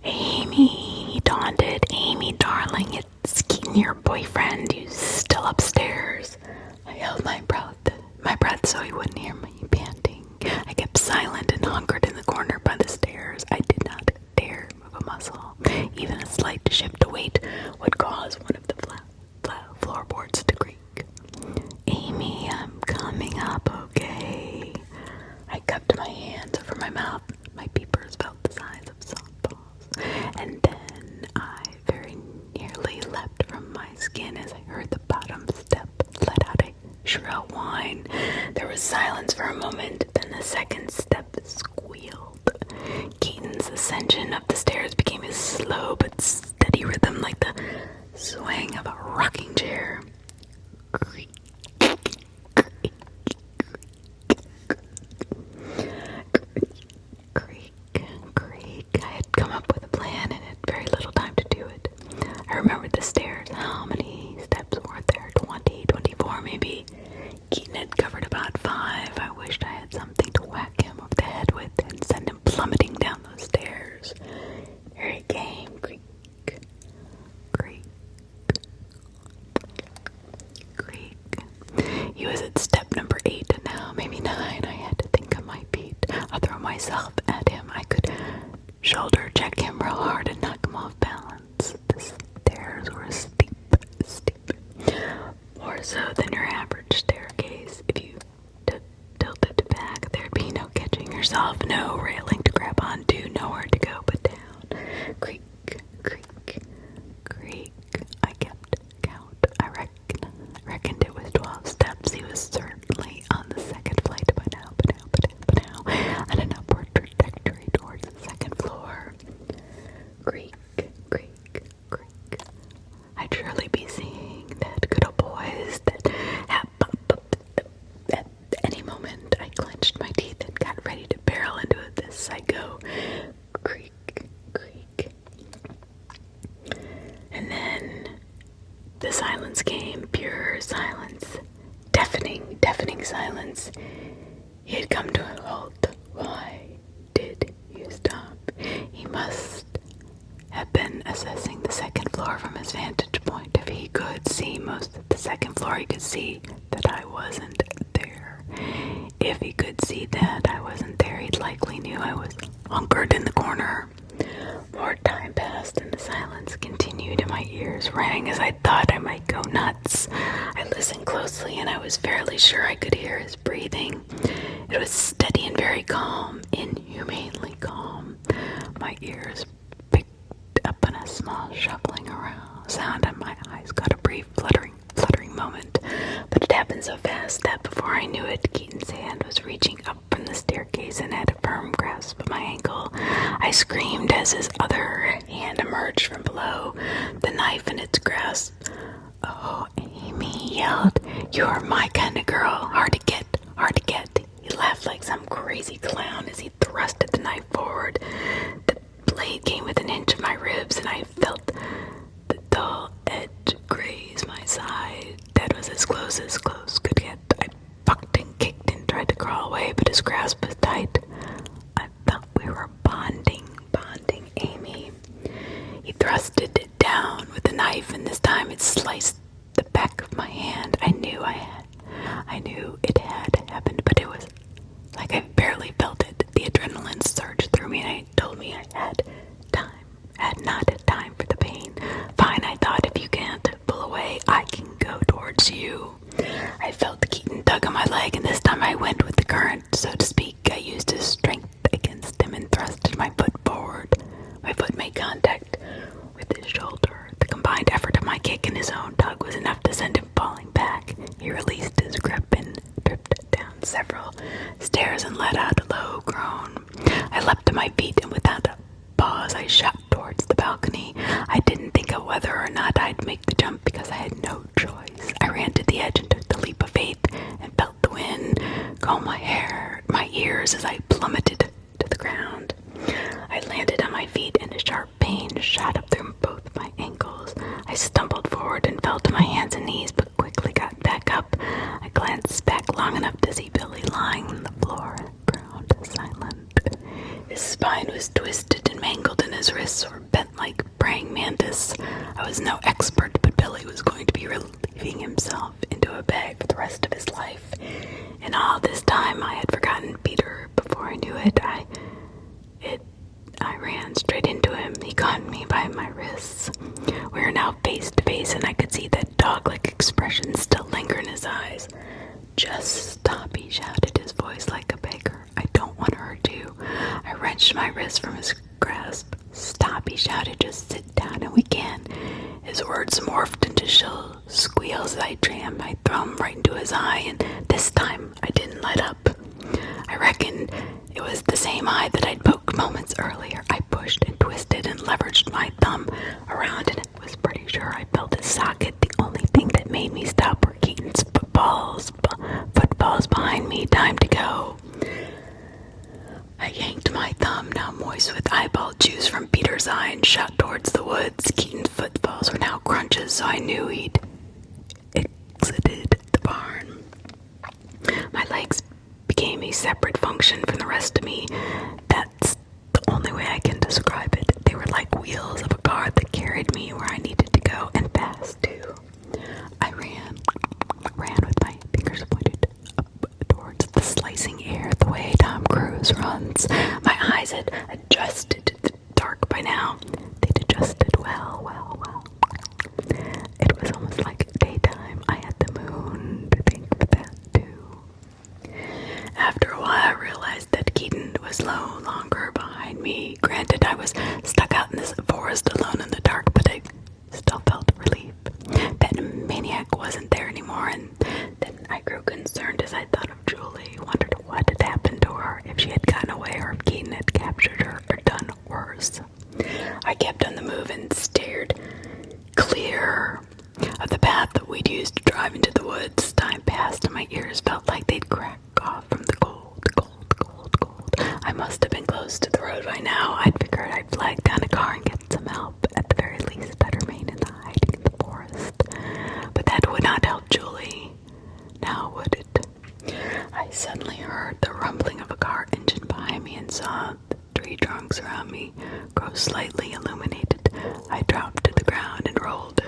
Amy, he taunted. Amy, darling, it's Keaton, your boyfriend. He's still upstairs. I held my breath so he wouldn't hear me panting. I kept silent and hunkered in the corner by the stairs. I did not dare move a muscle. Even a slight shift of weight would cause one of the floorboards to creak. Amy, I'm coming up, okay? I cupped my hands over my mouth. My peepers felt the size of softballs. And then I very nearly leapt from my skin as I heard the bottom step let out a shrill whine. There was silence for a moment, then the second step squealed. Keaton's ascension up the stairs became a slow but steady rhythm like the swing of a rocking chair. Creak, creak. I had come up with a plan and had very little time to do it. I remembered the stairs. How many steps were there? 20, 24 maybe. Keaton had covered about 5. I wished I had something to whack him over the head with and send him plummeting down those stairs. Here he came. Creak, creak, creak. He was at step number 8 and now maybe 9. I had to think on my feet. I'll throw myself at him. I could shoulder check him real hard and knock him off balance. The stairs were steep. More so than your average staircase. If you tilted back, there'd be no catching yourself, no railing to grab onto, nowhere to go but down. Creak, creak, creak. I kept count. I reckoned it was 12 steps. He was certainly on the second flight by now, on an upward trajectory towards the second floor. Creak, creak, creak. I'd surely be seeing that good old boys that have at any moment. I clenched my teeth and got ready to barrel into this psycho. Creak, creak. And then the silence came, pure silence, deafening silence. He had come to a halt. Why did you stop? He must have been assessing the second floor from his vantage point. If he could see most of the second floor, he could see that I wasn't there. If he could see that I wasn't there, he likely knew I was hunkered in the corner. More time passed and the silence continued and my ears rang as I thought I might go nuts. I listened closely and I was fairly sure I could hear his breathing. It was steady and very calm, inhumanely calm. My ears picked up on a small shuffling around sound and my eyes got a brief fluttering moment. But it happened so fast that before I knew it, Keaton's hand was reaching up from the staircase and had a firm grasp of my ankle. I screamed as his other hand emerged from below, the knife in its grasp. Oh, Amy, he yelled. You're my kind of girl. Hard to get. He laughed like some crazy clown as he thrusted the knife forward. The blade came within an inch of my ribs and I felt the dull edge graze my side. That was as close could get. I bucked and kicked and tried to crawl away, but his grasp was tight. I felt we were bonding, Amy. He thrusted it down with the knife, and this time it sliced the back of my hand. I knew it had happened, but it was like I barely felt it. The adrenaline surged through me, and it told me I had not had time for the pain. Fine, I thought, if you can't pull away, I can go towards you. I felt Keaton tug on my leg, and this time I went with the current, so to speak. I used his strength against him and thrusted my foot my feet, and without a pause, I shot towards the balcony. I didn't think of whether or not I'd make the jump because I had no choice. I ran to the edge and took the leap of faith and felt the wind comb my ears as I plummeted to the ground. I landed on my feet and a sharp pain shot up through both my ankles. I stumbled forward and fell to my hands and knees, but quickly got back up. I glanced back long enough to see Billy lying on the floor, ground silent. His spine was twisted and mangled, and his wrists were bent like praying mantis. I was no expert, but Billy was going to be relieving himself into a bag for the rest of his life. And all this time, I had forgotten Peter. Before I knew it, I ran straight into him. He caught me by my wrists. We were now face to face, and I could see that dog-like expression still linger in his eyes. "Just stop," he shouted, his voice like a beggar. "I don't want to hurt you." I wrenched my wrist from his grasp. "Stop," he shouted, "just sit down and we can." His words morphed into shrill squeals as I jammed my thumb right into his eye, and this time I didn't let up. I reckoned it was the same eye that I'd poked moments earlier. I pushed and twisted and leveraged my thumb around, and it was pretty sure I felt its socket. The only thing that made me stop were Keaton's footballs behind me. Time to go. I yanked my thumb, now moist with eyeball juice, from Peter's eye and shot towards the woods. Keaton's footballs were now crunches, so I knew he'd exited the barn. My legs became a separate function from the rest of me. That's the only way I can describe it. They were like wheels of a car that carried me where I needed to go, and fast too. I ran with my fingers pointed up towards the slicing air the way Tom Cruise runs. My eyes had adjusted to the dark by now. They'd adjusted well. It was almost like daytime. I had the moon to thank for that too. After a while, I realized that Keaton was no longer behind me. Granted, I was stuck out in this forest alone in the dark, but I still felt relief. That maniac wasn't there anymore, and then I grew concerned as I thought of Julie. Wondered what had happened to her, if she had gotten away or if Keaton had captured her or done worse. I kept on the move and stared clear of the path that we'd used to drive into the woods. Time passed and my ears felt like they'd crack off from the cold. I must have been close to the road by now. I'd figured I'd flag down a car and get some help. At the very least, I'd remain in hiding in the forest. But that would not help Julie. Now would it? I suddenly heard the rumbling of a car engine behind me and saw the tree trunks around me grow slightly illuminated. I dropped to the ground and rolled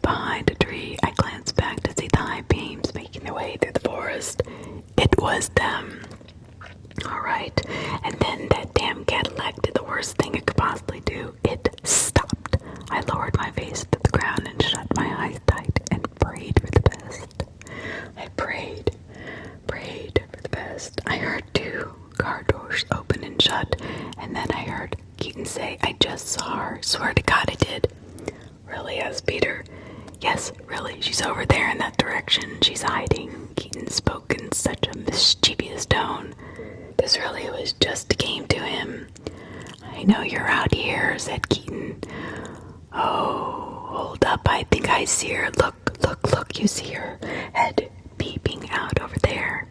behind a tree. I glanced back to see the high beams making their way through the forest. It was them. All right. And then that damn Cadillac did the worst thing it could possibly do. It stopped. I lowered my face to the ground and shut my eyes tight and prayed for the best. I prayed for the best. I heard 2 car doors open and shut, and then I heard Keaton say, "I just saw her. Swear to God I did." "Really?" asked Peter. "Yes, really. She's over there in that direction. She's hiding." Keaton spoke in such a mischievous tone. This really was just a game to him. "I know you're out here," said Keaton. "Oh, hold up. I think I see her. Look. You see her head peeping out over there."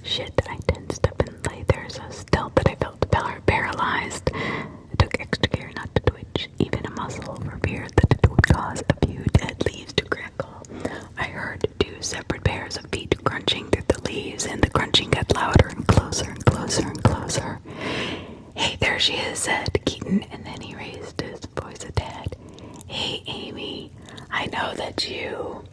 Shit, I tensed up and lay there so still that I felt paralyzed. I took extra care not to twitch even a muscle for fear that it would cause a few dead leaves to crackle. I heard 2 separate pairs of feet crunching through the leaves, and the crunching got louder and closer and closer and closer. "Hey, there she is," said Keaton, and then he raised his voice a tad. "Hey, Amy, I know that you..."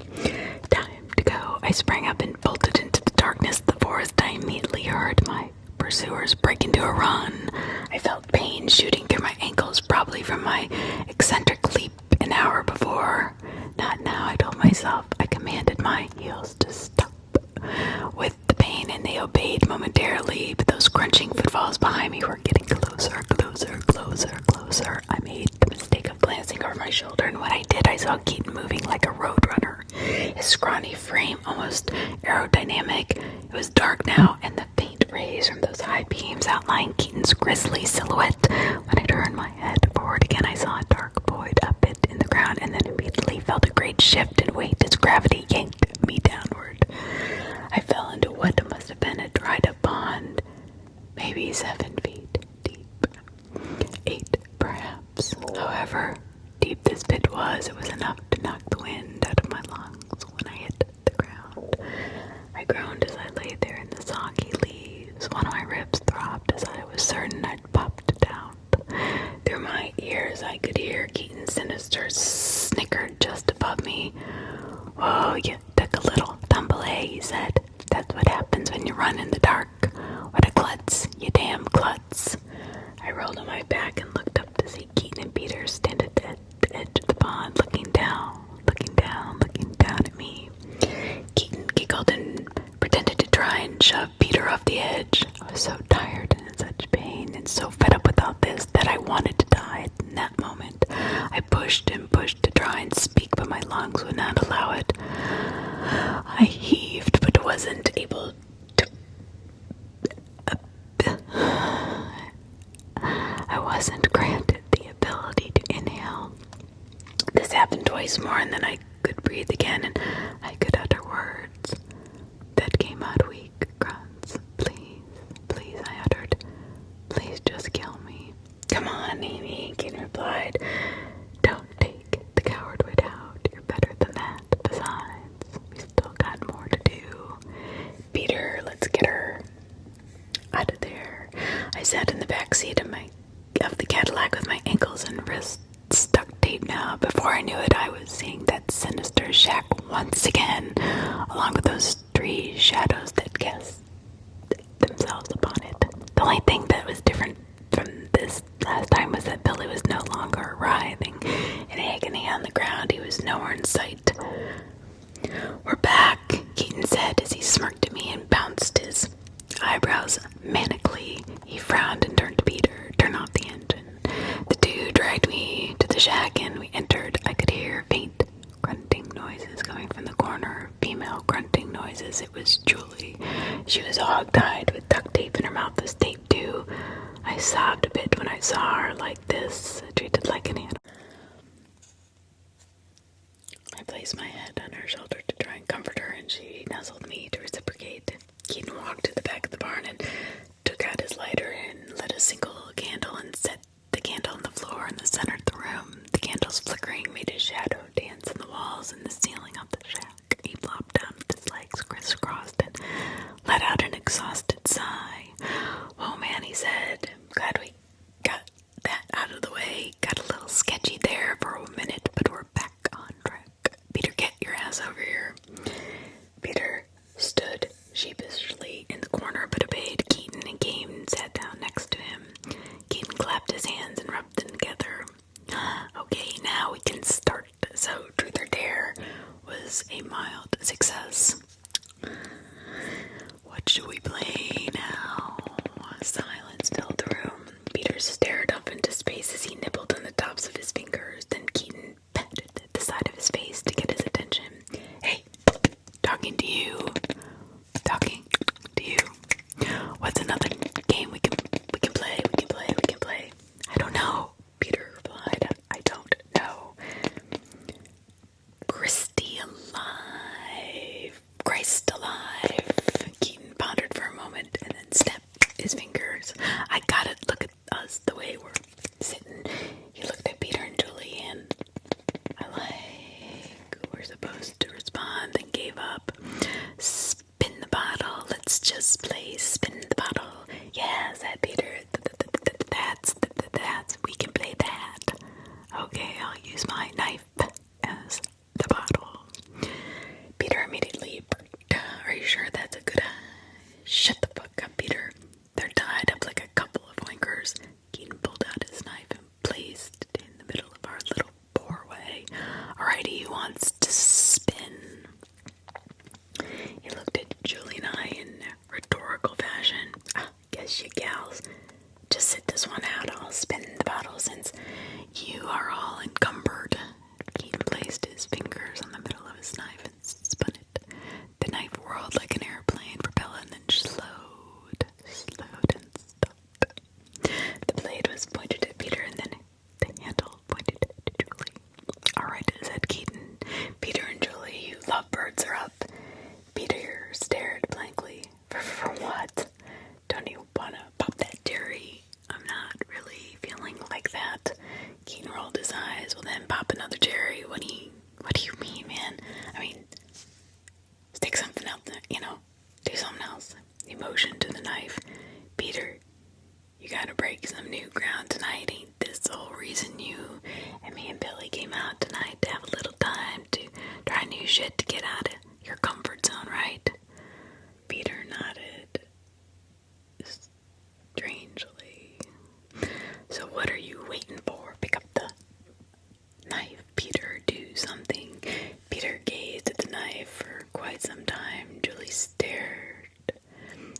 Time to go. I sprang up and bolted into the darkness of the forest. I immediately heard my pursuers break into a run. I felt pain shooting through my ankles, probably from my eccentric leap an hour before. Not now, I told myself. I commanded my heels to stop with the pain, and they obeyed momentarily, but those crunching footfalls behind me were getting closer. I made the mistake of glancing over my shoulder, and when I did, I saw Keaton moving like a roadrunner. His scrawny frame almost aerodynamic. It was dark now, and the faint rays from those high beams outlined Keaton's grisly ghostly silhouette. When I turned my head forward again, I saw a dark void a bit in the ground, and then immediately felt a great shift in weight as gravity yanked me downward. I fell into what must have been a dried-up pond, maybe 7 feet deep. 8, perhaps. However deep this pit was, it was enough to knock the wind out of my lungs when I hit the ground. I groaned as I lay there in the soggy leaves. One of my ribs throbbed as I was certain I'd popped out. Through my ears I could hear Keaton Sinister snicker just above me. "Whoa, you took a little tumble, eh?" he said. "That's what happens when you run in the dark. What a klutz, you damn klutz." I rolled on my back and looked up to see Keaton and Peter stand at the edge of the pond, looking down at me. Keaton giggled and pretended to try and shove Peter off the edge. I was so tired and in such pain and so fed up with all this that I wanted to die in that moment. I pushed and pushed to try and speak, but my lungs would not allow it. I heaved, but wasn't able to. I wasn't granted the ability to inhale. This happened twice more, and then I could breathe again, and I could utter words that came out weak grunts. "Please, please," I uttered. "Please just kill me." "Come on, Amy," Keaton replied. "Don't take the coward way out. You're better than that. Besides, we still got more to do. Peter, let's get her out of there." I sat in the back seat of the Cadillac with my ankles and wrists stuck tape now. Before I knew it, I was seeing that sinister shack once again, along with those 3 shadows that cast themselves upon it. The only thing that was different from this last time was that Billy was no longer writhing in agony on the ground. He was nowhere in sight. "We're back," Keaton said as he smirked at me and bounced his eyebrows manically. He frowned and turned to Peter. "Turn off the engine." The 2 dragged me to the shack and we entered. I could hear faint grunting noises coming from the corner. Female grunting noises. It was Julie. She was hog-tied with duct tape and her mouth was taped too. I sobbed a bit when I saw her like this, treated like an animal. I placed my head on her shoulder to try and comfort her, and she nuzzled me to reciprocate. Keaton walked to the back of the barn and took out his lighter and lit a single candle and set the candle on the floor in the center of the room. The candle's flickering made his shadow dance on the walls and the ceiling of the shack. He flopped down with his legs crisscrossed and let out an exhausted sigh. "Whoa, man," he said. "Glad we got that out of the way. Got a little sketchy there for a minute, but we're back on track. Peter, get your ass over here." Peter stood sheepishly in the corner but obeyed Keaton and came and sat down next to him. Keaton clapped his hands and rubbed them together. "Okay, now we can start." So Truth or Dare was a mild success. "What should we play now?" Silence filled the room. Peter stared up into space as he nibbled on the tops of his fingers. Then Keaton patted the side of his face to get his attention. "Hey, talking to you. Talking to you. What's another game we can play? "I don't know," Peter replied. "I don't know." Christ alive. Keaton pondered for a moment and then snapped his fingers. "I got it. Look at us the way we're sitting." He looked at Peter and Julie and we're supposed to respond, then gave up. "Spin the bottle. Let's just play spin the bottle." "Yeah," said Peter. That's, we can play that." "Okay, I'll use my knife as the bottle." Peter immediately barked. "Are you sure that's a good Shut the fuck up, Peter. They're tied up like a couple of oinkers." Keaton pulled out his knife and placed it in the middle of our little doorway. "Alrighty, who wants to spin?" He looked at Julie and I in rhetorical fashion. "Guess you gals just sit this one out. I'll spin the bottle since you are all encumbered." Keaton placed his fingers on the middle of his knife and spun it. The knife whirled like an airplane propeller and then slowed and stopped. break some new ground tonight. Ain't this the whole reason you and me and Billy came out tonight, to have a little time to try new shit, to get out of your comfort zone, right? Peter nodded strangely. So what are you waiting for? Pick up the knife, Peter. Do something. Peter gazed at the knife for quite some time. Julie stared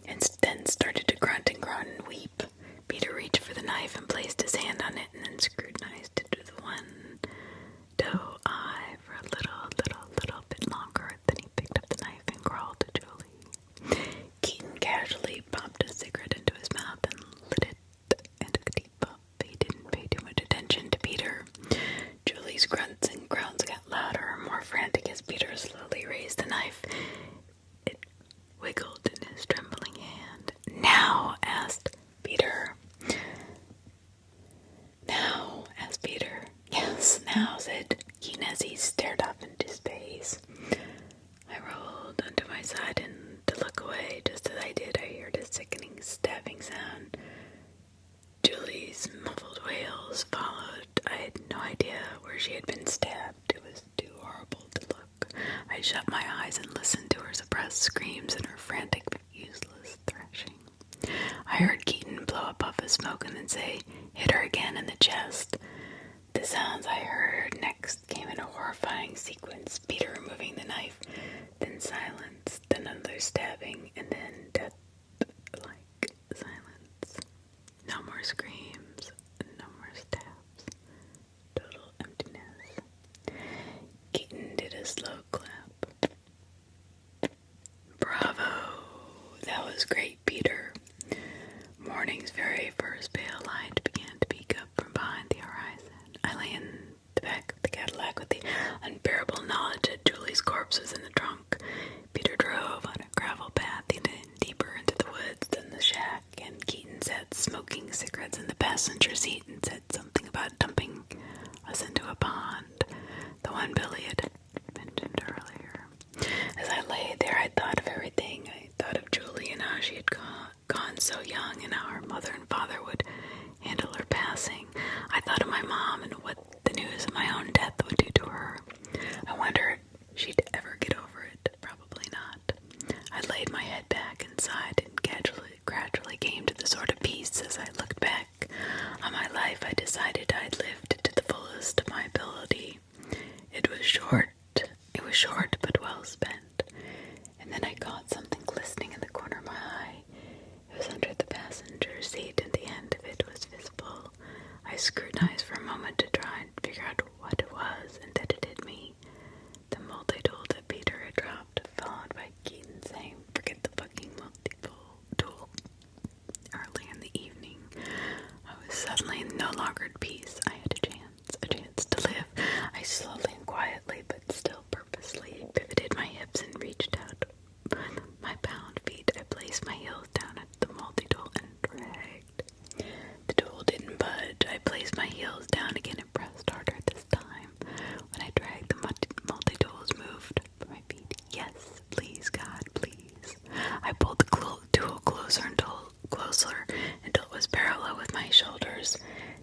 and then started to grunt and groan and weep. Peter reached for the knife and placed his hand on it, and then scrutinized it with one doe eye for a little bit longer. Then he picked up the knife and crawled to Julie. Keaton casually popped a cigarette into his mouth and lit it and took a deep puff. He didn't pay too much attention to Peter. Julie's grunts and groans got louder and more frantic as Peter slowly raised the knife. It wiggled in his trembling hand. "Now?" asked Peter. "Now?" asked Peter. "Yes, now," said Keaton as he stared off into space. I rolled onto my side and to look away. Just as I did, I heard a sickening stabbing sound. Julie's muffled wails followed. I had no idea where she had been stabbed. It was too horrible to look. I shut my eyes and listened to her suppressed screams and her frantic but useless threshing. I heard Keaton blow a puff of smoke and then say, "Hit her again in the chest." The sounds I heard next came in a horrifying sequence. Peter removing the knife, then silence, then another stabbing, and then death-like silence. No more screams, no more stabs. Total emptiness. Keaton did a slow clap. "Bravo! That was great, Peter." Morning's very first pale light began to peek up from behind the horizon. I lay in the back of the Cadillac with the unbearable knowledge that Julie's corpse was in the trunk. Peter drove on a gravel path even deeper into the woods than the shack, and Keaton sat smoking cigarettes in the passenger seat and said something about dumping us into a pond, the one Billy had mentioned earlier. As I lay there, I thought of everything. I thought of Julie and how she had gone so young, and how her mother and father would handle her passing. I thought of my mom and what the news of my own death would do to her. I wondered if she'd ever get over it. Probably not. I laid my head back and sighed and gradually came to the sort of peace. As I looked back on my life, I decided I'd lived to the fullest of my ability. It was short but well spent. And then I caught something glistening in the corner of my eye. It was under the passenger seat, and the end of it was visible. I scrutinized for a moment to try and figure out what it was, and then it hit me. The multi-tool that Peter had dropped, followed by Keaton saying, "Forget the fucking multi-tool." Early in the evening, I was suddenly no longer at peace. I had a chance to live. I slowly and quietly, but still purposely, pivoted my hips and reached out my bound feet. I placed my heels down at the multi-tool and dragged. The tool didn't budge. I placed my heels down again and pressed harder this time. When I dragged, the multi-tools moved from my feet. "Yes, please, God, please." I pulled the tool closer until it was parallel with my shoulders.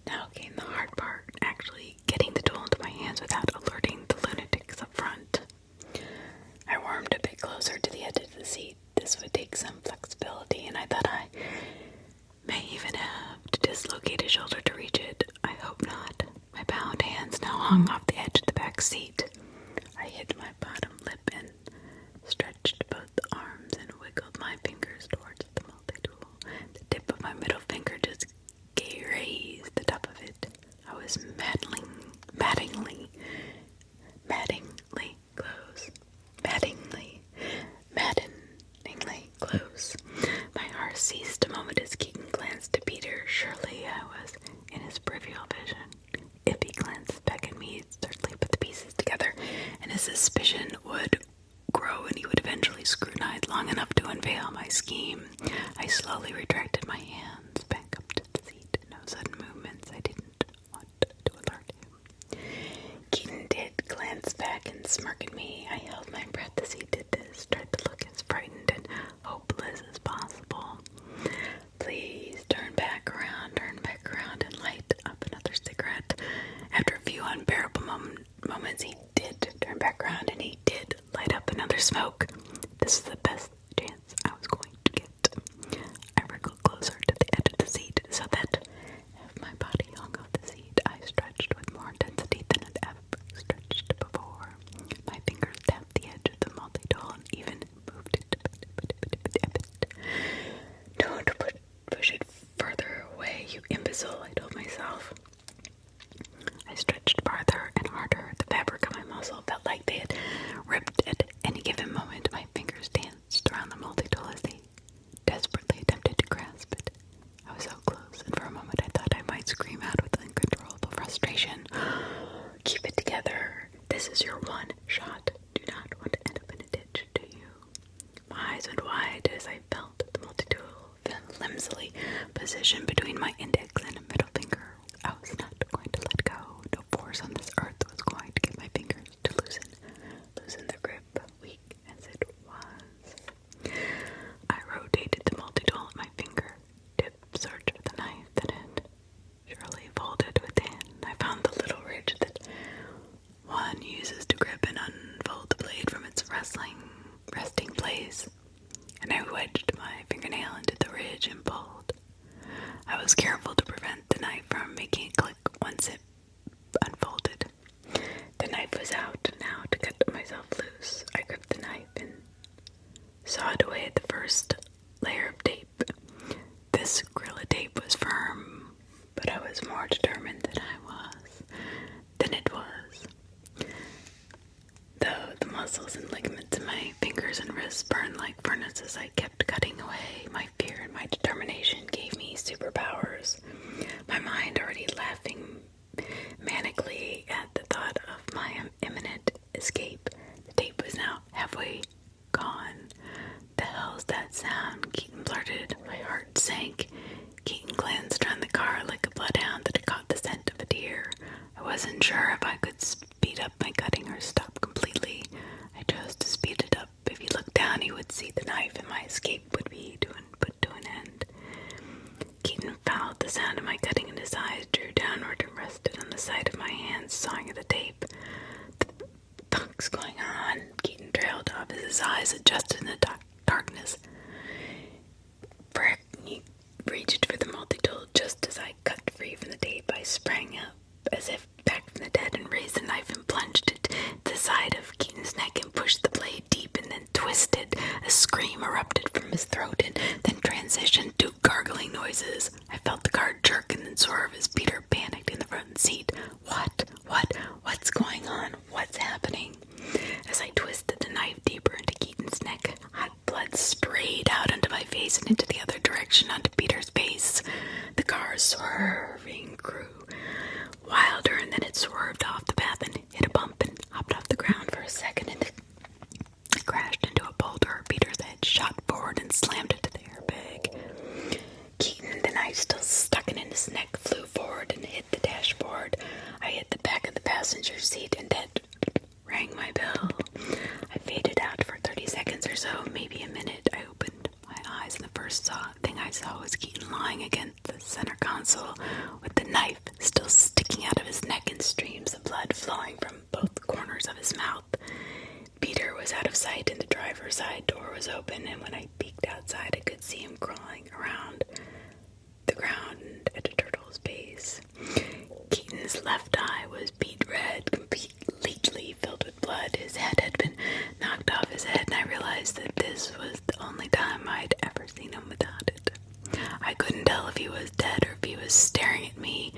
Now came the hard part, actually getting the tool into my hands without alerting the lunatics up front. I wormed a bit closer to the edge of the seat. This would take some flexibility, and I thought I may even have to dislocate a shoulder to reach it. I hope not. My bound hands now hung off the edge of the back seat. I hid my bottom lip and stretched both arms and wiggled my fingers towards the multi-tool. The tip of my middle finger just grazed the top of it. I was maddeningly close. My heart ceased a moment as Keaton glanced to Peter. Surely I was in his peripheral vision. If he glanced back at me, he'd certainly put the pieces together, and his suspicion would grow, and he would eventually scrutinize long enough to unveil my scheme. I slowly retracted my hands back up to the seat. No sudden movements. I didn't want to alert him. Keaton did glance back and smirk at me. I held my breath as he did this, tried to look as frightened and hopeless as possible. "Please turn back around, turn was more determined than it was. Though the muscles and ligaments in my fingers and wrists burned like furnaces, I kept cutting away. My fear and my determination gave me superpowers. My mind already laughing manically at the thought of my imminent escape. The tape was now halfway gone. The hell's that sound? Keaton blurted. My heart sank. Keaton glanced around the car like a bloodhound that had caught the scent of a deer. I wasn't sure if I could speed up my cutting or stop completely. I chose to speed it up. If he looked down, he would see the knife, and my escape would be put to an end. Keaton followed the sound of my cutting, and his eyes drew downward and rested on the side of my hands, sawing at the tape. The fuck's going on? Keaton trailed off as his eyes adjusted in the darkness. Frick, he reached for the multi-tool just as I cut free from the tape. I sprang up as if back from the dead and raised the knife and plunged it to the side of Keaton's neck and pushed the blade deep and then twisted. A scream erupted from his throat and then transitioned to gargling noises. I felt the car jerk and then swerve as Peter panicked in the front seat. What's going on? What's happening? As I twisted the knife deeper into Keaton's neck, hot blood sprayed out onto my face and into the other direction onto Peter's face. The car swerving grew wilder, and then it swerved off the path and hit a bump and hopped off the ground for a second, and it crashed into a boulder. Peter's head shot forward and slammed into the airbag. Keaton, the knife still stuck in his neck, flew forward and hit the dashboard. I hit the back of the passenger seat, and that rang my bell. I faded out for 30 seconds or so, maybe a minute. I opened my eyes, and the first thing I saw was Keaton lying against the center console with the knife still sticking out of his neck and streams of blood flowing from both corners of his mouth. Peter was out of sight, and the driver's side door was open, and when I peeked outside, I could see him crawling around the ground at a turtle's base. Keaton's left eye was beet red, completely filled with blood. His head had been knocked off his head, and I realized that this was the only time I'd ever seen him without it. I couldn't tell if he was dead or if he was staring at me,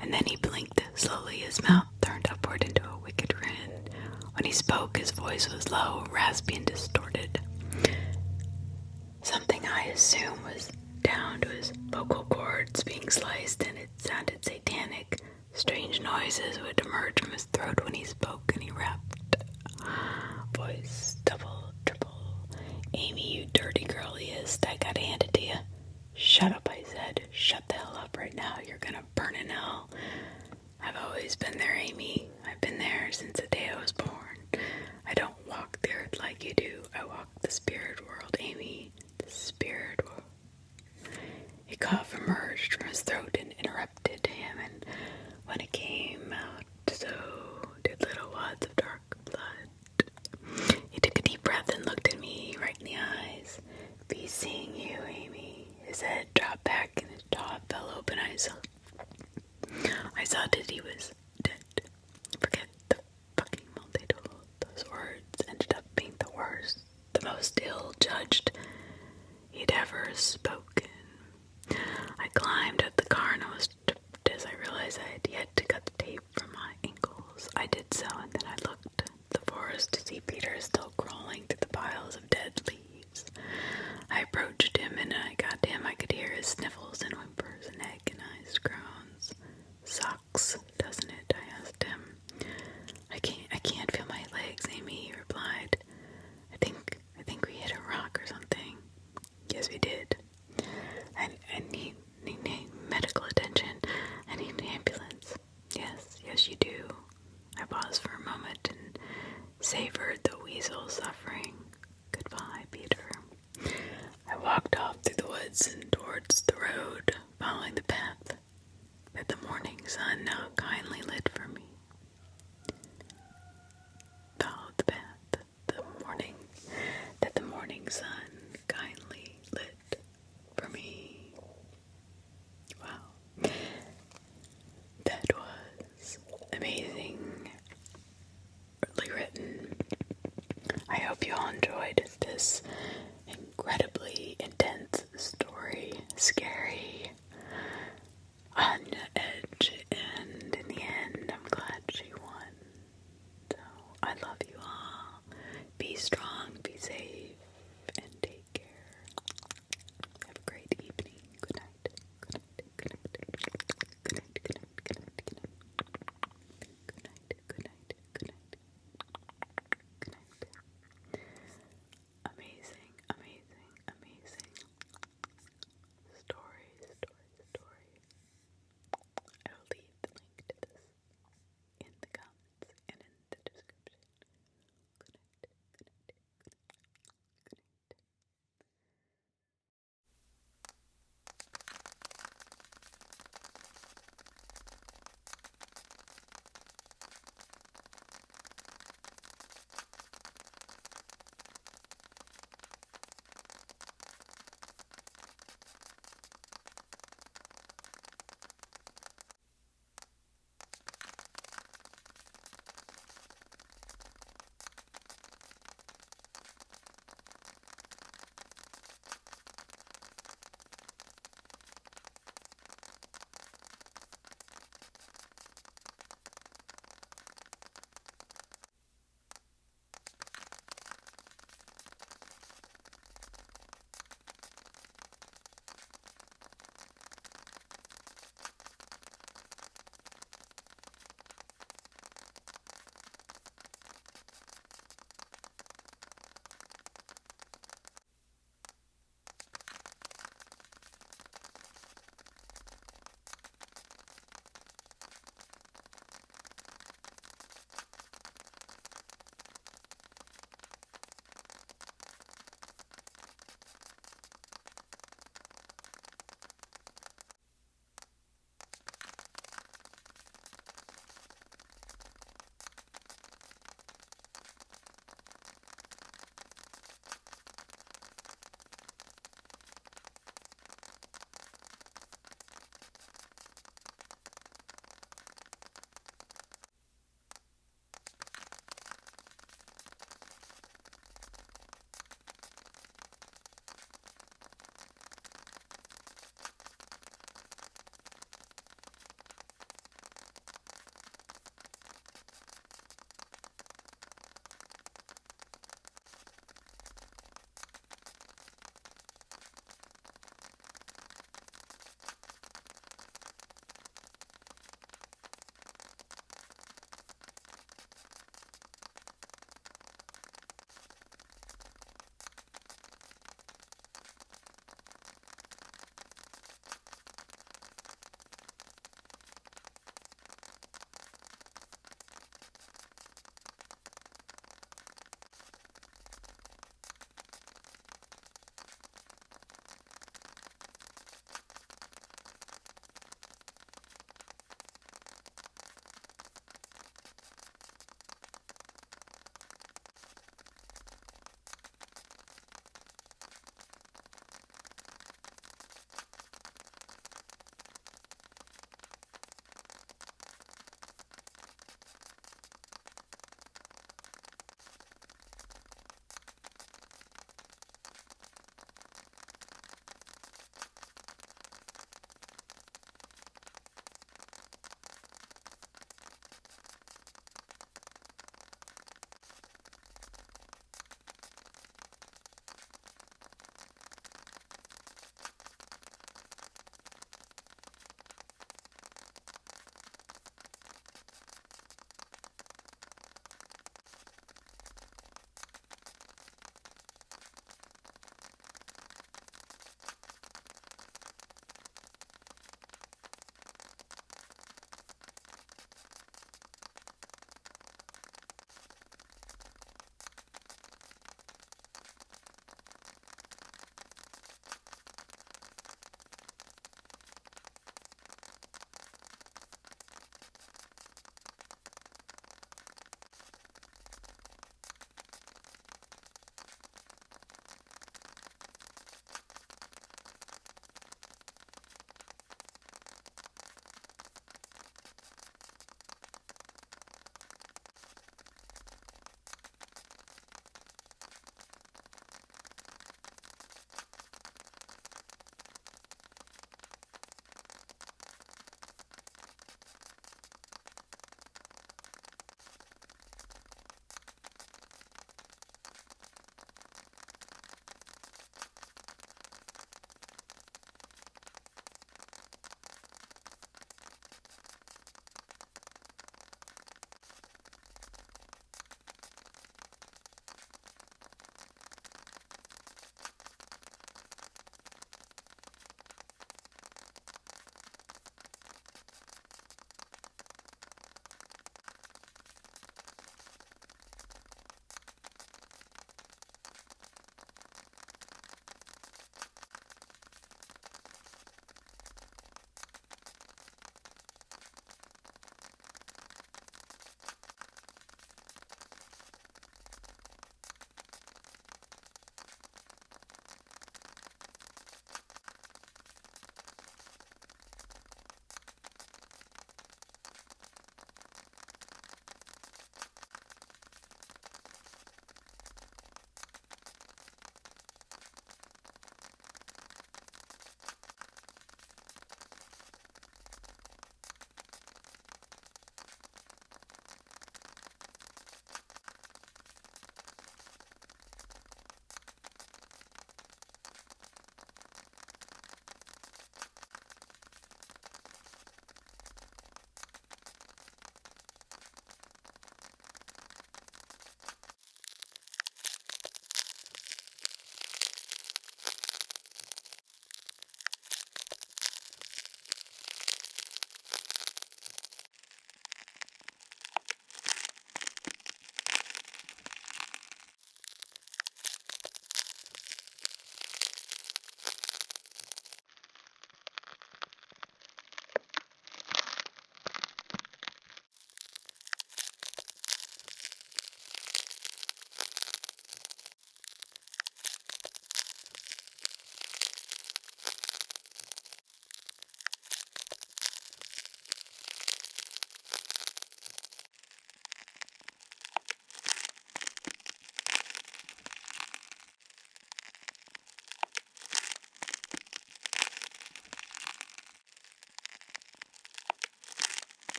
and then he blinked slowly, his mouth turned upward into a wicked grin. When he spoke, his voice was low, raspy, and distorted. Something I assume was down to his vocal cords being sliced, and it sounded satanic. Strange noises would emerge from his throat when he spoke, and he rapped. Voice double, triple. Amy, you dirty girliest, I gotta hand it to you. Shut up, I said. Shut the hell up right now. You're gonna burn in hell. I've always been there, Amy. I've been there since the day I was born. I don't walk the earth like you do. I walk the spirit world, Amy. The spirit world. A cough emerged from his throat and interrupted him, and when it came out, so did little wads of dark blood. He took a deep breath and looked at me right in the eyes. Be seeing you, Amy. His head dropped back and his jaw fell open. I saw that he was dead. Forget the fucking multi-tool. Those words ended up being the worst, the most ill-judged he'd ever spoken. I climbed out the car and I was tripped as I realized I had yet to cut the tape from my ankles. I did so, and then I looked at the forest to see Peter still crawling through the piles of dead leaves. I approached him, and I could hear his sniffles and whimpers and agonized groans. Sucks, doesn't it? I asked him. I can't feel my legs, Amy, he replied. I think we hit a rock or something. Yes, we did. I need medical attention. I need an ambulance. Yes, you do. I paused for a moment and savored the weasel suffering. Goodbye, Peter. I walked off through the woods and towards the road, following the path that the morning sun now